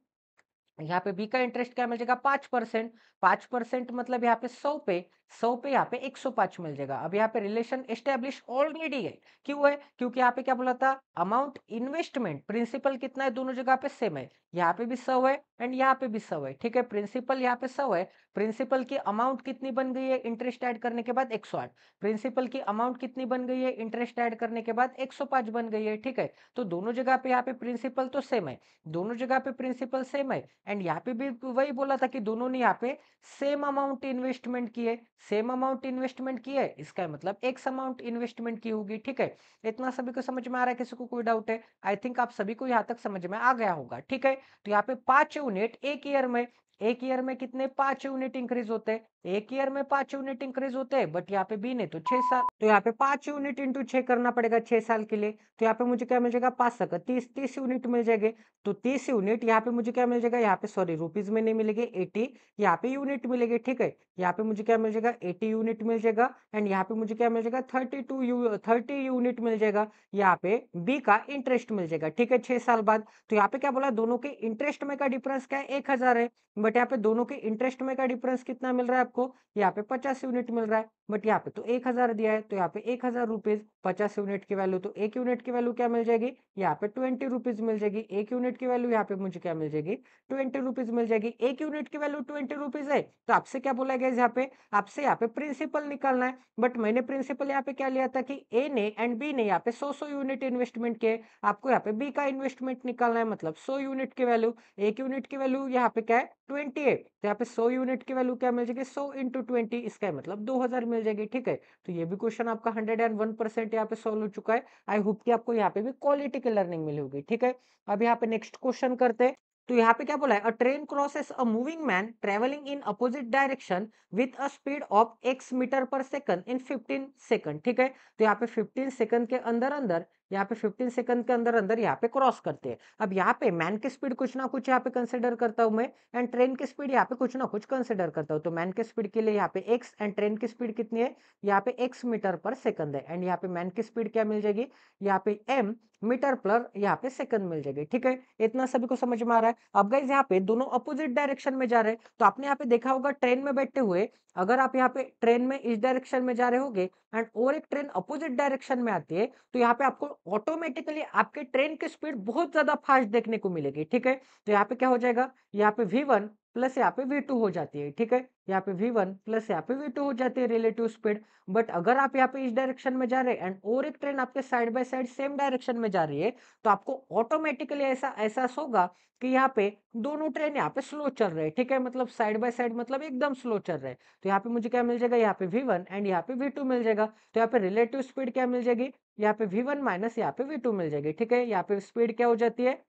यहाँ पे बी का इंटरेस्ट क्या मिल जाएगा 5%। 5% मतलब यहाँ पे 100 पे यहाँ पे 105 मिल जाएगा। अब यहाँ पे रिलेशन एस्टेब्लिश ऑलरेडी है, क्यों है, क्योंकि यहाँ पे क्या बोला था, अमाउंट इन्वेस्टमेंट प्रिंसिपल कितना है दोनों जगह पे सेम है, यहाँ पे भी 100 है एंड यहाँ पे भी 100 है, ठीक है। प्रिंसिपल यहाँ पे 100 है, प्रिंसिपल की अमाउंट कितनी बन गई है इंटरेस्ट ऐड करने के बाद 108, प्रिंसिपल की अमाउंट कितनी बन गई है इंटरेस्ट ऐड करने के बाद 105 बन गई है, ठीक है। तो दोनों जगह पे यहाँ पे प्रिंसिपल तो सेम है, दोनों जगह पे प्रिंसिपल सेम है। एंड यहाँ पे भी वही बोला था कि दोनों ने यहाँ पे सेम अमाउंट इन्वेस्टमेंट की है, सेम अमाउंट इन्वेस्टमेंट की है, इसका मतलब एक्स अमाउंट इन्वेस्टमेंट की होगी, ठीक है। इतना सभी को समझ में आ रहा है, किसी को कोई डाउट है, आई थिंक आप सभी को यहाँ तक समझ में आ गया होगा, ठीक है। तो यहाँ पे 5 यूनिट एक ईयर में, एक ईयर में कितने 5 यूनिट इंक्रीज होते हैं, एक ईयर में 5 यूनिट इंक्रीज होते हैं, बट यहाँ पे बी ने तो 6 साल, तो यहाँ पे 5 यूनिट इंटू 6 करना पड़ेगा 6 साल के लिए। तो यहाँ पे मुझे क्या मिल जाएगा, 5 सका 30, 30 यूनिट मिल जाएंगे। तो 30 यूनिट यहाँ पे मुझे क्या मिल जाएगा, यहाँ पे सॉरी रुपीज में नहीं मिलेंगे, 80 यहाँ पे यूनिट मिलेंगे। ठीक है, यहाँ पे मुझे क्या मिल जाएगा, 80 यूनिट मिल जाएगा। एंड यहाँ पे मुझे क्या मिल जाएगा, 30 यूनिट मिल जाएगा। यहाँ पे बी का इंटरेस्ट मिल जाएगा। ठीक है, 6 साल बाद। तो यहाँ पे क्या बोला, दोनों के इंटरेस्ट में का डिफरेंस क्या है, 1000 है। बट यहाँ पे दोनों के इंटरेस्ट में का डिफरेंस कितना मिल रहा है आपको, यहाँ पे 50 यूनिट मिल रहा है। बट यहाँ पे तो 1000 दिया है, तो यहाँ पे 1000 रुपीज 50 यूनिट की वैल्यू, तो एक यूनिट की वैल्यू क्या मिल जाएगी, यहाँ पे 20 रुपीज मिल जाएगी। एक यूनिट की वैल्यू यहाँ पे मुझे क्या मिल जाएगी, 20 रुपीज मिल जाएगी। एक यूनिट की वैल्यू 20 रुपीज है, तो आपसे क्या बोला गया यहाँ पे, आपसे यहाँ पे प्रिंसिपल निकालना है। बट मैंने प्रिंसिपल यहाँ पे क्या लिया था कि ए ने एंड बी ने यहाँ पे 100 यूनिट इन्वेस्टमेंट किए, आपको यहाँ पे बी का इन्वेस्टमेंट निकालना है, मतलब 100 यूनिट की वैल्यू। एक यूनिट की वैल्यू यहाँ पे क्या है, 20 है, तो यहाँ पे 100 यूनिट की वैल्यू क्या मिल जाएगी, 100 इंटू 20, इसका है मतलब 2000 मिल जाएगी। ठीक है, तो ये भी क्वेश्चन आपका 101% यहाँ पे सॉल्व हो चुका है। आई होप कि आपको यहाँ पे भी क्वालिटी की लर्निंग मिली होगी। ठीक है, अब यहाँ पे नेक्स्ट क्वेश्चन करते हैं। तो यहाँ पे क्या बोला है, a train crosses a moving man travelling in opposite direction with a speed of x metre per second in 15 second. ठीक है, तो यहाँ पे 15 सेकंड के अंदर अंदर, यहाँ पे 15 सेकंड के अंदर अंदर यहाँ पे क्रॉस करते हैं। अब यहाँ पे मैन की स्पीड कुछ ना कुछ यहाँ पे कंसिडर करता हूं मैं, एंड ट्रेन की स्पीड यहाँ पे कुछ ना कुछ कंसिडर करता हूं। तो मैन की स्पीड के लिए यहाँ पे x एंड ट्रेन की स्पीड कितनी है, यहाँ पे x मीटर पर सेकंड है। एंड यहाँ पे मैन की स्पीड क्या मिल जाएगी, यहाँ पे m मीटर पर यहाँ पे सेकंड मिल जाएगी। ठीक है, इतना सभी को समझ में आ रहा है। अब गाइस यहाँ पे दोनों अपोजिट डायरेक्शन में जा रहे हैं, तो आपने यहाँ पे देखा होगा ट्रेन में बैठते हुए, अगर आप यहाँ पे ट्रेन में इस डायरेक्शन में जा रहे होगे एंड और एक ट्रेन अपोजिट डायरेक्शन में आती है, तो यहाँ पे आपको ऑटोमेटिकली आपके ट्रेन की स्पीड बहुत ज्यादा फास्ट देखने को मिलेगी। ठीक है, तो यहाँ पे क्या हो जाएगा, यहाँ पे v1 प्लस यहाँ पे v2 हो जाती है। ठीक है, यहाँ पे v1 प्लस यहाँ पे v2 हो जाती है रिलेटिव स्पीड। बट अगर आप यहाँ पे इस डायरेक्शन में जा रहे हैं एंड और एक ट्रेन आपके side by side same direction में जा रही है, तो आपको ऑटोमेटिकली ऐसा एहसास होगा कि यहाँ पे दोनों ट्रेन यहाँ पे स्लो चल रहे हैं। ठीक है, मतलब साइड बाय साइड मतलब एकदम स्लो चल रहे हैं। तो यहाँ पे मुझे क्या मिल जाएगा, यहाँ पे v1 एंड यहाँ पे v2 मिल जाएगा। तो यहाँ पे रिलेटिव स्पीड क्या मिल जाएगी, यहाँ पे v1 माइनस यहाँ पे v2 मिल जाएगी। ठीक है, यहाँ पे स्पीड क्या हो जाती है,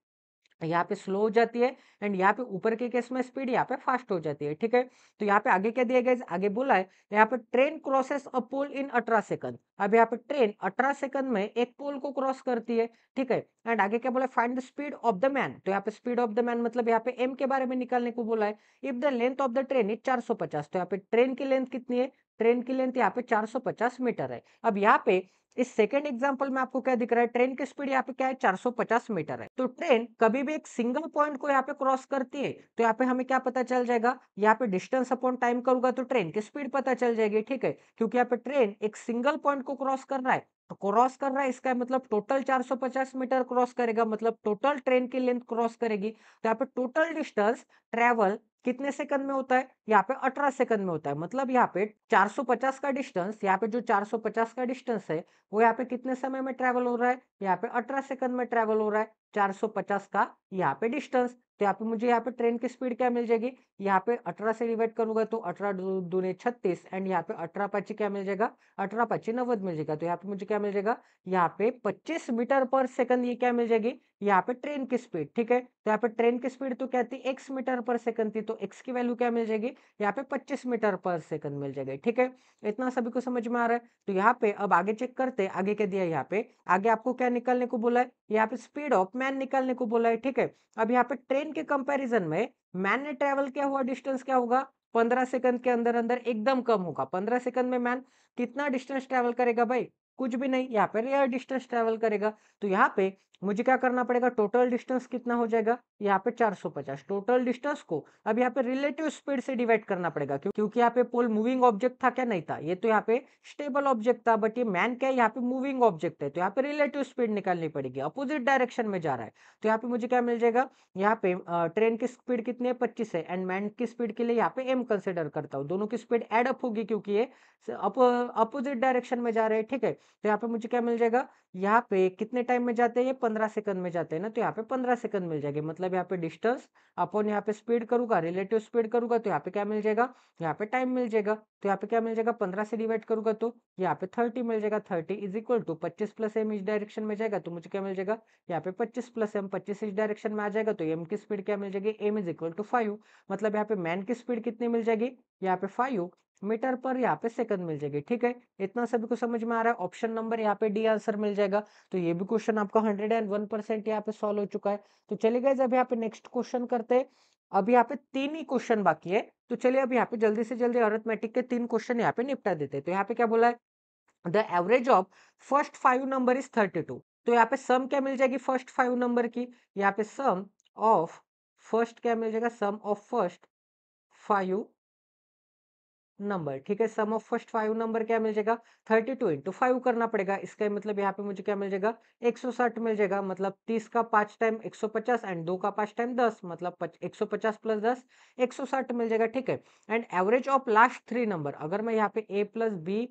यहाँ पे स्लो हो जाती है, एंड यहाँ पे ऊपर के केस में स्पीड यहाँ पे फास्ट हो जाती है। ठीक है, तो यहाँ पे आगे क्या दिया गया है? आगे बोला है यहाँ पे ट्रेन क्रॉसेस अ पोल इन 18 सेकंड। अब यहाँ पे ट्रेन 18 सेकंड में एक पोल को क्रॉस करती है। ठीक है, एंड आगे क्या बोला, find the speed of the man. तो यहाँ पे स्पीड ऑफ द मैन मतलब यहाँ पे एम के बारे में निकालने को बोला है। If the length of the train is 450, तो यहाँ पे ट्रेन की लेंथ कितनी है, ट्रेन की लेंथ यहाँ पे 450 मीटर है। अब यहाँ पे इस सेकंड एग्जांपल में आपको क्या दिख रहा है, ट्रेन की स्पीड यहाँ पे क्या है, 450 मीटर है। तो ट्रेन कभी भी एक सिंगल पॉइंट को यहाँ पे क्रॉस करती है, तो यहाँ पे हमें क्या पता चल जाएगा, यहाँ पे डिस्टेंस अपॉन टाइम करूंगा तो ट्रेन की स्पीड पता चल जाएगी। ठीक है, क्योंकि यहाँ पे ट्रेन एक सिंगल पॉइंट को क्रॉस कर रहा है, तो क्रॉस कर रहा है इसका मतलब टोटल 450 मीटर क्रॉस करेगा, मतलब टोटल ट्रेन की लेंथ क्रॉस करेगी। तो यहाँ पे टोटल डिस्टेंस ट्रेवल कितने सेकंड में होता है, यहाँ पे 18 सेकंड में होता है। मतलब यहाँ पे 450 का डिस्टेंस, यहाँ पे जो 450 का डिस्टेंस है वो यहाँ पे कितने समय में ट्रेवल हो रहा है, यहाँ पे 18 सेकंड में ट्रेवल हो रहा है 450 का यहाँ पे डिस्टेंस। तो यहाँ पे मुझे यहाँ पे ट्रेन की स्पीड क्या मिल जाएगी, यहाँ पे 18 से डिवाइड करूंगा तो 18 दूने 36, एंड यहाँ पे 18 पच्ची क्या मिल जाएगा, 18 पच्ची 90 मिल जाएगा। तो यहाँ पे मुझे क्या मिल जाएगा, यहाँ पे 25 मीटर पर सेकंड ये क्या मिल जाएगी, यहाँ पे ट्रेन की स्पीड। ठीक है, तो यहाँ पे ट्रेन की स्पीड तो क्या थी, x मीटर पर सेकंड थी, तो x की वैल्यू क्या मिल जाएगी, यहाँ पे 25 मीटर पर सेकंड मिल जाएगी। ठीक है, इतना सभी को समझ में आ रहा है। तो यहाँ पे अब आगे चेक करते हैं, आगे क्या दिया है, यहाँ पे आगे आपको क्या निकालने को बोला है, यहाँ पे स्पीड ऑफ मैन निकालने को बोला है। ठीक है, अब यहाँ पे ट्रेन के कंपैरिजन में मैन ने ट्रेवल किया हुआ डिस्टेंस क्या होगा, 15 सेकंड के अंदर अंदर एकदम कम होगा। 15 सेकंड में मैन कितना डिस्टेंस ट्रेवल करेगा भाई, कुछ भी नहीं, यहाँ पे रेयर डिस्टेंस ट्रेवल करेगा। तो यहाँ पे मुझे क्या करना पड़ेगा, टोटल डिस्टेंस कितना हो जाएगा, यहाँ पे 450 टोटल डिस्टेंस को अब यहाँ पे रिलेटिव स्पीड से डिवाइड करना पड़ेगा, क्योंकि यहाँ पे पोल मूविंग ऑब्जेक्ट था क्या, नहीं था, ये तो यहाँ पे स्टेबल ऑब्जेक्ट था, बट ये मैन क्या है, यहाँ पे मूविंग ऑब्जेक्ट है, तो यहाँ पे रिलेटिव स्पीड निकालनी पड़ेगी, अपोजिट डायरेक्शन में जा रहा है। तो यहाँ पे मुझे क्या मिल जाएगा, यहाँ पे ट्रेन की स्पीड कितनी है, 25 है, एंड मैन की स्पीड के लिए यहाँ पे एम कंसिडर करता हूँ, दोनों की स्पीड एड अप होगी क्योंकि ये अपोजिट डायरेक्शन में जा रहे हैं। ठीक है, तो यहाँ पे मुझे क्या मिल जाएगा, यहाँ पे कितने टाइम में जाते हैं, ये 15 सेकंड में जाते हैं ना, तो यहाँ पे 15 सेकंड मिल जाएगी। मतलब यहाँ पे डिस्टेंस अपन यहाँ पे स्पीड करूंगा, रिलेटिव स्पीड करूंगा, तो यहाँ पे क्या मिल जाएगा, यहाँ पे टाइम मिल जाएगा। तो यहाँ पे क्या मिल जाएगा, 15 से डिवाइड करूंगा तो यहाँ पे 30 मिल जाएगा। 30 is equal to 25 plus M इस डायरेक्शन में जाएगा, तो मुझे क्या मिल जाएगा, यहाँ पे 25 प्लस एम, 25 इस डायरेक्शन में आ जाएगा, तो एम की स्पीड क्या मिल जाएगी, एम इज इक्वल टू 5। मतलब यहाँ पे मैन की स्पीड कितनी मिल जाएगी, यहाँ पे 5 मीटर पर यहाँ पे सेकंड मिल जाएगी। ठीक है, इतना सभी को समझ में आ रहा है। ऑप्शन नंबर यहाँ पे डी आंसर मिल जाएगा। तो ये भी क्वेश्चन आपका 101% यहाँ पे सॉल्व हो चुका है। तो चलिए गाइस, अभी यहाँ पे नेक्स्ट क्वेश्चन करते हैं। अभी यहाँ पे 3 ही क्वेश्चन बाकी है, तो चलिए अभी यहाँ पे जल्दी से जल्दी अरिथमेटिक के 3 क्वेश्चन यहाँ पे निपटा देते हैं। तो यहाँ पे क्या बोला है, the average of first 5 number is 32। तो यहाँ पे सम क्या मिल जाएगी फर्स्ट 5 नंबर की, यहाँ पे सम ऑफ फर्स्ट क्या मिल जाएगा, सम ऑफ फर्स्ट 5 नंबर। ठीक है, सम ऑफ फर्स्ट 5 नंबर क्या मिल जाएगा, 32 इंटू 5 करना पड़ेगा। इसका मतलब यहाँ पे मुझे क्या मिल जाएगा, 160 मिल जाएगा। मतलब 30 का 5 टाइम 150 एंड 2 का 5 टाइम 10, मतलब 150 प्लस 10 160 मिल जाएगा। ठीक है, and average of last 3 number, अगर मैं यहाँ पे ए प्लस बी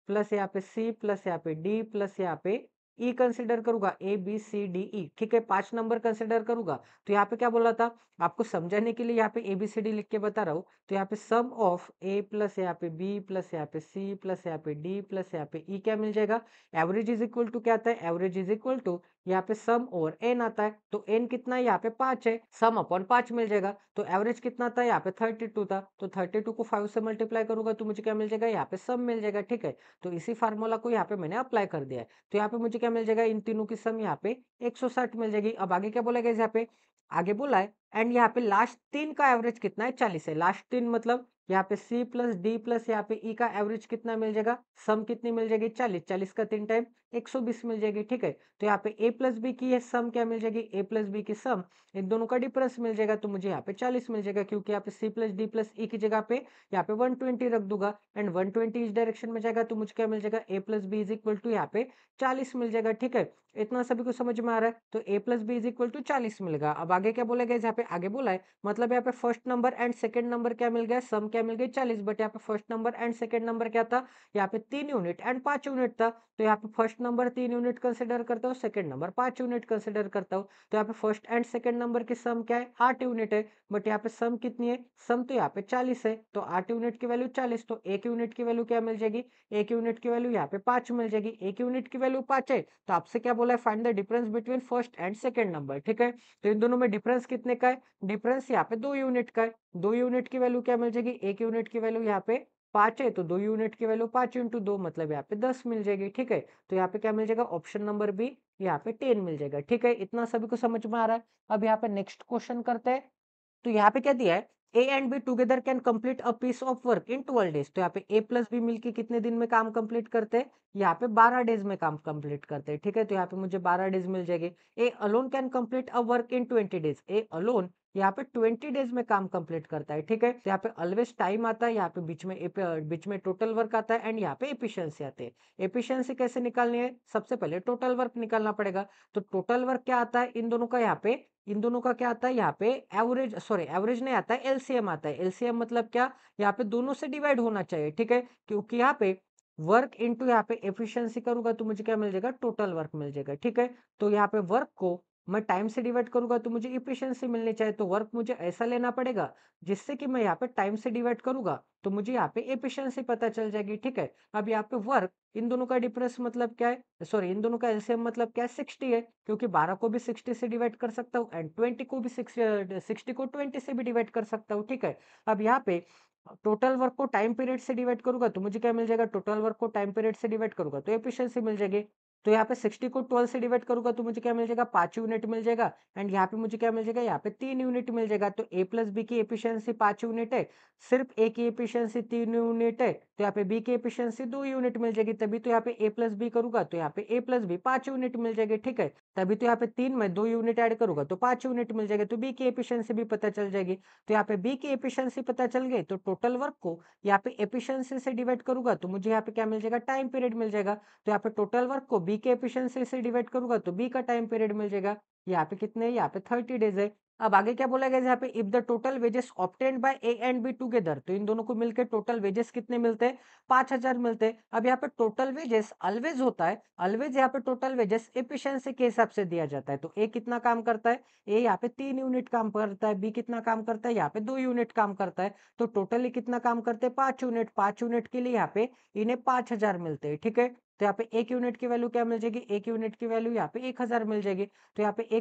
प्लस यहाँ पे सी प्लस यहाँ पे डी प्लस यहाँ पे ई कंसिडर करूंगा, A B C D E, ठीक है, 5 नंबर कंसिडर करूंगा, तो यहाँ पे क्या बोला था, आपको समझाने के लिए यहाँ पे ए बी सी डी लिख के बता रहा हूँ। तो यहाँ पे सम ऑफ ए प्लस यहाँ पे बी प्लस यहाँ पे सी प्लस यहाँ पे डी प्लस यहाँ पे ई क्या मिल जाएगा, एवरेज इज इक्वल टू क्या आता है, एवरेज इज इक्वल टू यहाँ पे सम और एन आता है। तो एन कितना है, यहाँ पे 5 है, सम अपॉन 5 मिल जाएगा। तो एवरेज कितना था, यहाँ पे 32 था, तो 32 को 5 से मल्टीप्लाई करूंगा तो मुझे क्या मिल जाएगा, यहाँ पे सम मिल जाएगा। ठीक है, तो इसी फार्मूला को यहाँ पे मैंने अप्लाई कर दिया है। तो यहाँ पे मुझे क्या मिल जाएगा, इन तीनों की सम यहाँ पे 160 मिल जाएगी। अब आगे क्या बोला गया, यहाँ पे आगे बोला है एंड यहाँ पे लास्ट 3 का एवरेज कितना है, 40 है। लास्ट 3 मतलब यहाँ पे सी प्लस डी प्लस यहाँ पे ई का एवरेज कितना मिल जाएगा, सम कितनी मिल जाएगी, 40, 40 का 3 टाइम 120 मिल जाएगी। ठीक है, तो यहाँ पे ए प्लस बी की है सम क्या मिल जाएगी, ए प्लस बी की सम, इन दोनों का डिफरेंस मिल जाएगा, तो मुझे यहाँ पे 40 मिल जाएगा, क्योंकि यहाँ पे सी प्लस डी प्लस ई की जगह पे यहाँ पे 120 रख दूंगा एंड 120 इस डायरेक्शन में जाएगा, तो मुझे क्या मिल जाएगा, A plus B is equal to यहाँ पे 40 मिल जाएगा। ठीक है, इतना सभी को समझ में आ रहा है। तो A plus B is equal to 40 मिलेगा। अब आगे क्या बोला गया, यहाँ पे आगे बोला है, मतलब यहाँ पे first number and second number क्या मिल गया, सम क्या मिल गई 40, बट यहाँ पे first number and second number क्या था, यहाँ पे 3 यूनिट एंड 5 यूनिट था। तो यहाँ पे फर्स्ट नंबर 3 यूनिट कंसिडर करता हूँ, सेकंड नंबर 5 यूनिट कंसिडर करता हूँ। तो यहाँ पे फर्स्ट एंड सेकंड नंबर की सम क्या है, 8 यूनिट है, बट यहाँ पे सम कितनी है, सम तो यहाँ पे 40 है, तो 8 यूनिट की वैल्यू 40, तो एक यूनिट की वैल्यू क्या मिल जाएगी, एक यूनिट की वैल्यू यहाँ पे 5 मिल जाएगी। एक यूनिट की वैल्यू 5 है, तो आपसे क्या बोला है, find the difference between first and second number. ठीक है, तो इन दोनों में डिफरेंस कितने का है, डिफरेंस यहाँ पे 2 यूनिट का है। 2 यूनिट की वैल्यू क्या मिल जाएगी, एक यूनिट की वैल्यू यहाँ पे 5 है, तो 2 यूनिट की वैल्यू 5 इंटू 2 मतलब यहाँ पे 10 मिल जाएगी। ठीक है, तो यहाँ पे क्या मिल जाएगा, ऑप्शन नंबर बी यहाँ पे 10 मिल जाएगा। ठीक है, इतना सभी को समझ में आ रहा है। अब यहाँ पे नेक्स्ट क्वेश्चन करते हैं। तो यहाँ पे क्या दिया है, A and B together can complete a piece of work in 12 days. तो यहाँ पे ए प्लस बी मिलके कितने दिन में काम कंप्लीट करते हैं, यहाँ पे 12 डेज में काम कंप्लीट करते हैं। ठीक है, तो यहाँ पे मुझे 12 डेज मिल जाएंगे। A alone can complete a work in 20 days. A alone यहाँ पे 20 डेज में काम कंप्लीट करता है। ठीक है, तो यहाँ पे ऑलवेज टाइम आता है, यहाँ पे बीच में टोटल वर्क आता है एंड यहाँ पे एफिशिएंसी आते हैं। एफिशिएंसी कैसे निकालनी है, सबसे पहले टोटल वर्क निकालना पड़ेगा। तो टोटल वर्क क्या आता है, इन दोनों का यहाँ पे, इन दोनों का क्या आता है, यहाँ पे एवरेज, सॉरी एवरेज नहीं आता है, एलसीएम आता है। एलसीएम मतलब क्या, यहाँ पे दोनों से डिवाइड होना चाहिए। ठीक है, क्योंकि यहाँ पे वर्क इनटू यहाँ पे एफिशिएंसी करूंगा तो मुझे क्या मिल जाएगा, टोटल वर्क मिल जाएगा। ठीक है, तो यहाँ पे वर्क को मैं टाइम से डिवाइड करूंगा तो मुझे इफिशिएंसी मिलनी चाहिए, तो वर्क मुझे ऐसा लेना पड़ेगा जिससे कि मैं यहाँ पे टाइम से डिवाइड करूंगा तो मुझे यहाँ पे एफिशिएंसी पता चल जाएगी। ठीक है, अब यहाँ पे वर्क, इन दोनों का डिफरेंस मतलब क्या है, सॉरी इन दोनों का एलसीएम मतलब क्या है, 60 है, क्योंकि 12 को भी 60 से डिवाइड कर सकता हूँ एंड 20 को भी 60 को 20 से भी डिवाइड कर सकता हूँ। ठीक है, अब यहाँ पे टोटल वर्क को टाइम पीरियड से डिवाइड करूंगा तो मुझे क्या मिल जाएगा, टोटल वर्क को टाइम पीरियड से डिवाइड करूंगा तो एफिशिएंसी मिल जाएगी। तो यहाँ पे 60 को 12 से डिवाइड करूंगा तो मुझे क्या मिल जाएगा, 5 यूनिट मिल जाएगा एंड यहाँ पे मुझे क्या मिल जाएगा, यहाँ पे 3 यूनिट मिल जाएगा। तो ए प्लस बी की एफिशिएंसी 5 यूनिट है, सिर्फ ए की एफिशिएंसी 3 यूनिट है, तो यहाँ पे बी की एफिशिएंसी 2 यूनिट मिल जाएगी। तभी तो यहाँ पे ए प्लस बी करूंगा तो यहाँ पे ए प्लस बी 5 यूनिट मिल जाएगी। ठीक है, तभी तो यहाँ पे 3 में 2 यूनिट ऐड करूंगा तो 5 यूनिट मिल जाएगा, तो बी की एफिशिएंसी भी पता चल जाएगी। तो यहाँ पे बी की एफिशिएंसी पता चल गई, तो टोटल वर्क को यहाँ पे एफिशिएंसी से डिवाइड करूंगा तो मुझे यहाँ पे क्या मिल जाएगा, टाइम पीरियड मिल जाएगा। तो यहाँ पे टोटल वर्क को बी के एफिशिएंसी से डिवाइड करूंगा तो बी का टाइम पीरियड मिल जाएगा। यहाँ पे कितने है, यहाँ पे 30 डेज है। अब आगे क्या बोला गया है यहाँ पे, if the total wages obtained by A and B together, तो इन दोनों को मिलकर टोटल वेजेस कितने मिलते हैं, 5000 मिलते हैं। अब यहाँ पे टोटल वेजेस ऑलवेज होता है, ऑलवेज यहाँ पे टोटल वेजेस एफिशिएंसी के हिसाब से दिया जाता है। तो ए कितना काम करता है, ए यहाँ पे 3 यूनिट काम करता है, बी कितना काम करता है, यहाँ पे 2 यूनिट काम करता है। तो टोटली कितना काम करते हैं, 5 यूनिट, 5 यूनिट के लिए यहाँ पे इन्हें 5000 मिलते हैं, ठीक है। तो यहाँ पे 1 यूनिट की वैल्यू क्या मिल जाएगी, 1 यूनिट की वैल्यू यहाँ पे 1000 मिल जाएगी। तो यहाँ पे ए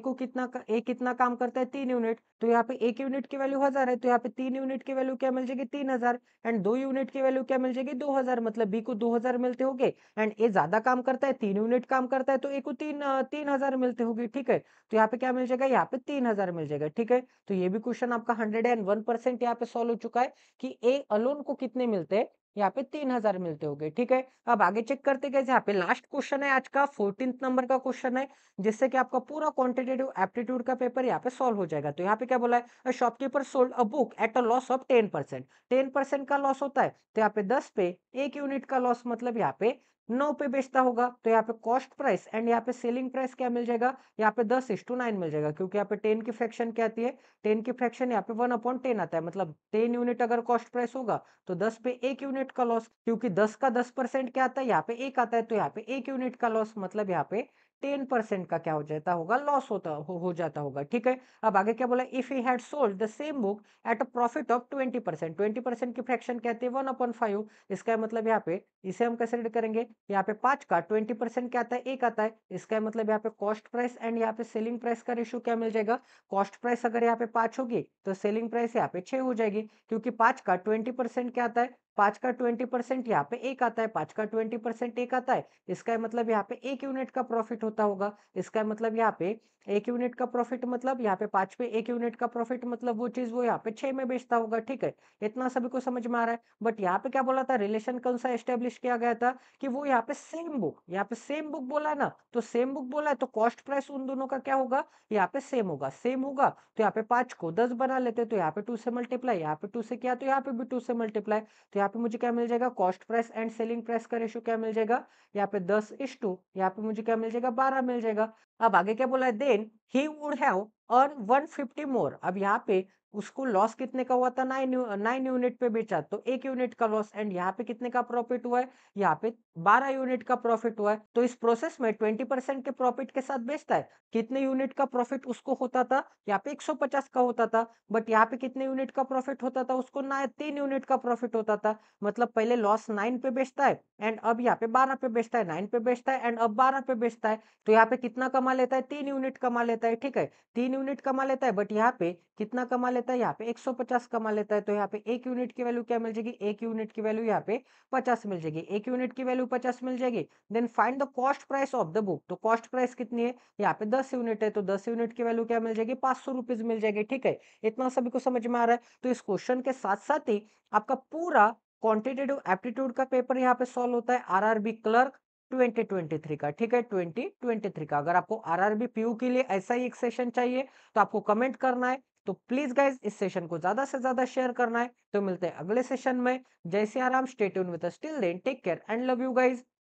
कितना काम करता है, 3 यूनिट। तो यहाँ पे 1 यूनिट की वैल्यू 1000 है, तो यहाँ पे 3 यूनिट की वैल्यू क्या मिल जाएगी, 3000। एंड 2 यूनिट की वैल्यू क्या मिल जाएगी, 2000। मतलब बी को 2000 मिलते होंगे। एंड ए ज्यादा काम करता है, 3 यूनिट काम करता है, तो ए को 3000 मिलते होंगे, ठीक है। तो यहाँ पे क्या मिल जाएगा, यहाँ पे 3000 मिल जाएगा, ठीक है। तो ये भी क्वेश्चन आपका 101% यहाँ पे सॉल्व हो चुका है कि ए अलोन को कितने मिलते हैं, यहाँ पे 3000 मिलते होंगे, ठीक है। अब आगे चेक करते गए, यहाँ पे लास्ट क्वेश्चन है आज का, 14 नंबर का क्वेश्चन है, जिससे कि आपका पूरा क्वांटिटेटिव एप्टीट्यूड का पेपर यहाँ पे सॉल्व हो जाएगा। तो यहाँ पे क्या बोला है, shopkeeper sold a book at a loss of 10%। 10% का लॉस होता है, तो यहाँ पे 10 पे 1 यूनिट का लॉस, मतलब यहाँ पे 9 पे बेचता होगा। तो यहाँ पे कॉस्ट प्राइस एंड यहाँ पे सेलिंग प्राइस क्या मिल जाएगा, यहाँ पे 10:9 मिल जाएगा, क्योंकि यहाँ पे 10 की फ्रैक्शन क्या आती है, 10 की फ्रैक्शन यहाँ पे 1/10 आता है। मतलब 10 यूनिट अगर कॉस्ट प्राइस होगा तो 10 पे 1 यूनिट का लॉस, क्योंकि 10 का 10% क्या आता है, यहाँ पे 1 आता है, तो यहाँ पे 1 यूनिट का लॉस, मतलब यहाँ पे 10% का क्या हो जाता होगा, लॉस हो जाता होगा, ठीक है। अब आगे क्या बोला, if he had sold the same book at a profit of 20%, 20% की फ्रैक्शन क्या आती है, 1/5। इसका मतलब यहाँ पे इसे हम कैसे रीड करेंगे, यहाँ पे 5 का 20% क्या आता है, 1 आता है। इसका मतलब यहाँ पे कॉस्ट प्राइस एंड यहाँ पे सेलिंग प्राइस का रेशियो क्या मिल जाएगा, कॉस्ट प्राइस अगर यहाँ पे 5 होगी तो सेलिंग प्राइस यहाँ पे 6 हो जाएगी, क्योंकि 5 का 20% क्या आता है, 5 का 20% यहाँ पे 1 आता है, 5 का 20% 1 आता है। इसका मतलब यहाँ पे 1 यूनिट का प्रॉफिट होता होगा। इसका मतलब यहाँ पे 1 यूनिट का प्रॉफिट, मतलब यहाँ पे 5 पे 1 यूनिट का प्रॉफिट, मतलब वो चीज वो यहाँ पे 6 में बेचता होगा, ठीक है। इतना सभी को समझ में आ रहा है। बट यहाँ पे क्या बोला था, रिलेशन कौन सा एस्टेब्लिश किया गया था, कि वो यहाँ पे सेम बुक, यहाँ पे सेम बुक बोला है ना, तो सेम बुक बोला है तो कॉस्ट प्राइस उन दोनों का क्या होगा, यहाँ पे सेम होगा, सेम होगा। तो यहाँ पे 5 को 10 बना लेते, तो यहाँ पे 2 से मल्टीप्लाई, यहाँ पे 2 से किया तो यहाँ पे भी 2 से मल्टीप्लाई। तो यहाँ पे मुझे क्या मिल जाएगा, cost price and selling price का रेशियो क्या मिल जाएगा, यहाँ पे 10:2, यहाँ पे मुझे क्या मिल जाएगा, 12 मिल जाएगा। अब आगे क्या बोला है, then he would have earn 150 more. अब यहाँ पे उसको लॉस कितने का हुआ था, 9 यूनिट पे बेचा तो 1 यूनिट का लॉस। एंड यहाँ पे कितने का प्रॉफिट हुआ है, यहाँ पे 12 यूनिट का प्रॉफिट हुआ है। तो इस प्रोसेस में 20% के प्रॉफिट के साथ बेचता है। कितने यूनिट का प्रॉफिट उसको होता था, यहाँ पे 150 का होता था। बट यहाँ पे कितने यूनिट का प्रॉफिट होता था उसको, ना 3 यूनिट का प्रॉफिट होता था। मतलब पहले लॉस 9 पे बेचता है एंड अब यहाँ पे 12 पे बेचता है, 9 पे बेचता है एंड अब 12 पे बेचता है। तो यहाँ पे कितना कमा लेता है, 3 यूनिट कमा लेता है, ठीक है। 3 यूनिट कमा लेता है, बट यहाँ पे कितना कमा लेता है, यहाँ पे 150 कमा लेता है। तो यहाँ पे 1 यूनिट की वैल्यू क्या मिल जाएगी, 1 यूनिट की वैल्यू यहाँ पे 50 मिल जाएगी, 1 यूनिट की वैल्यू 50 मिल जाएगी। Then find the cost price of the book. तो कॉस्ट प्राइस कितनी है, यहाँ पे 10 यूनिट है, तो 10 यूनिट की वैल्यू क्या मिल जाएगी, 500 रुपीज मिल जाएगी, ठीक है। इतना सभी को समझ में आ रहा है। तो इस क्वेश्चन के साथ साथ ही आपका पूरा क्वांटिटेटिव एप्टीट्यूड का पेपर यहाँ पे सॉल्व होता है, आरआरबी क्लर्क 2023 का, ठीक है, 2023 का। अगर आपको आरआरबी पीयू के लिए ऐसा ही एक सेशन चाहिए तो आपको कमेंट करना है। तो प्लीज गाइज इस सेशन को ज्यादा से ज्यादा शेयर करना है। तो मिलते हैं अगले सेशन में। जय Siya Ram, stay tuned with us, till then take care and love you guys.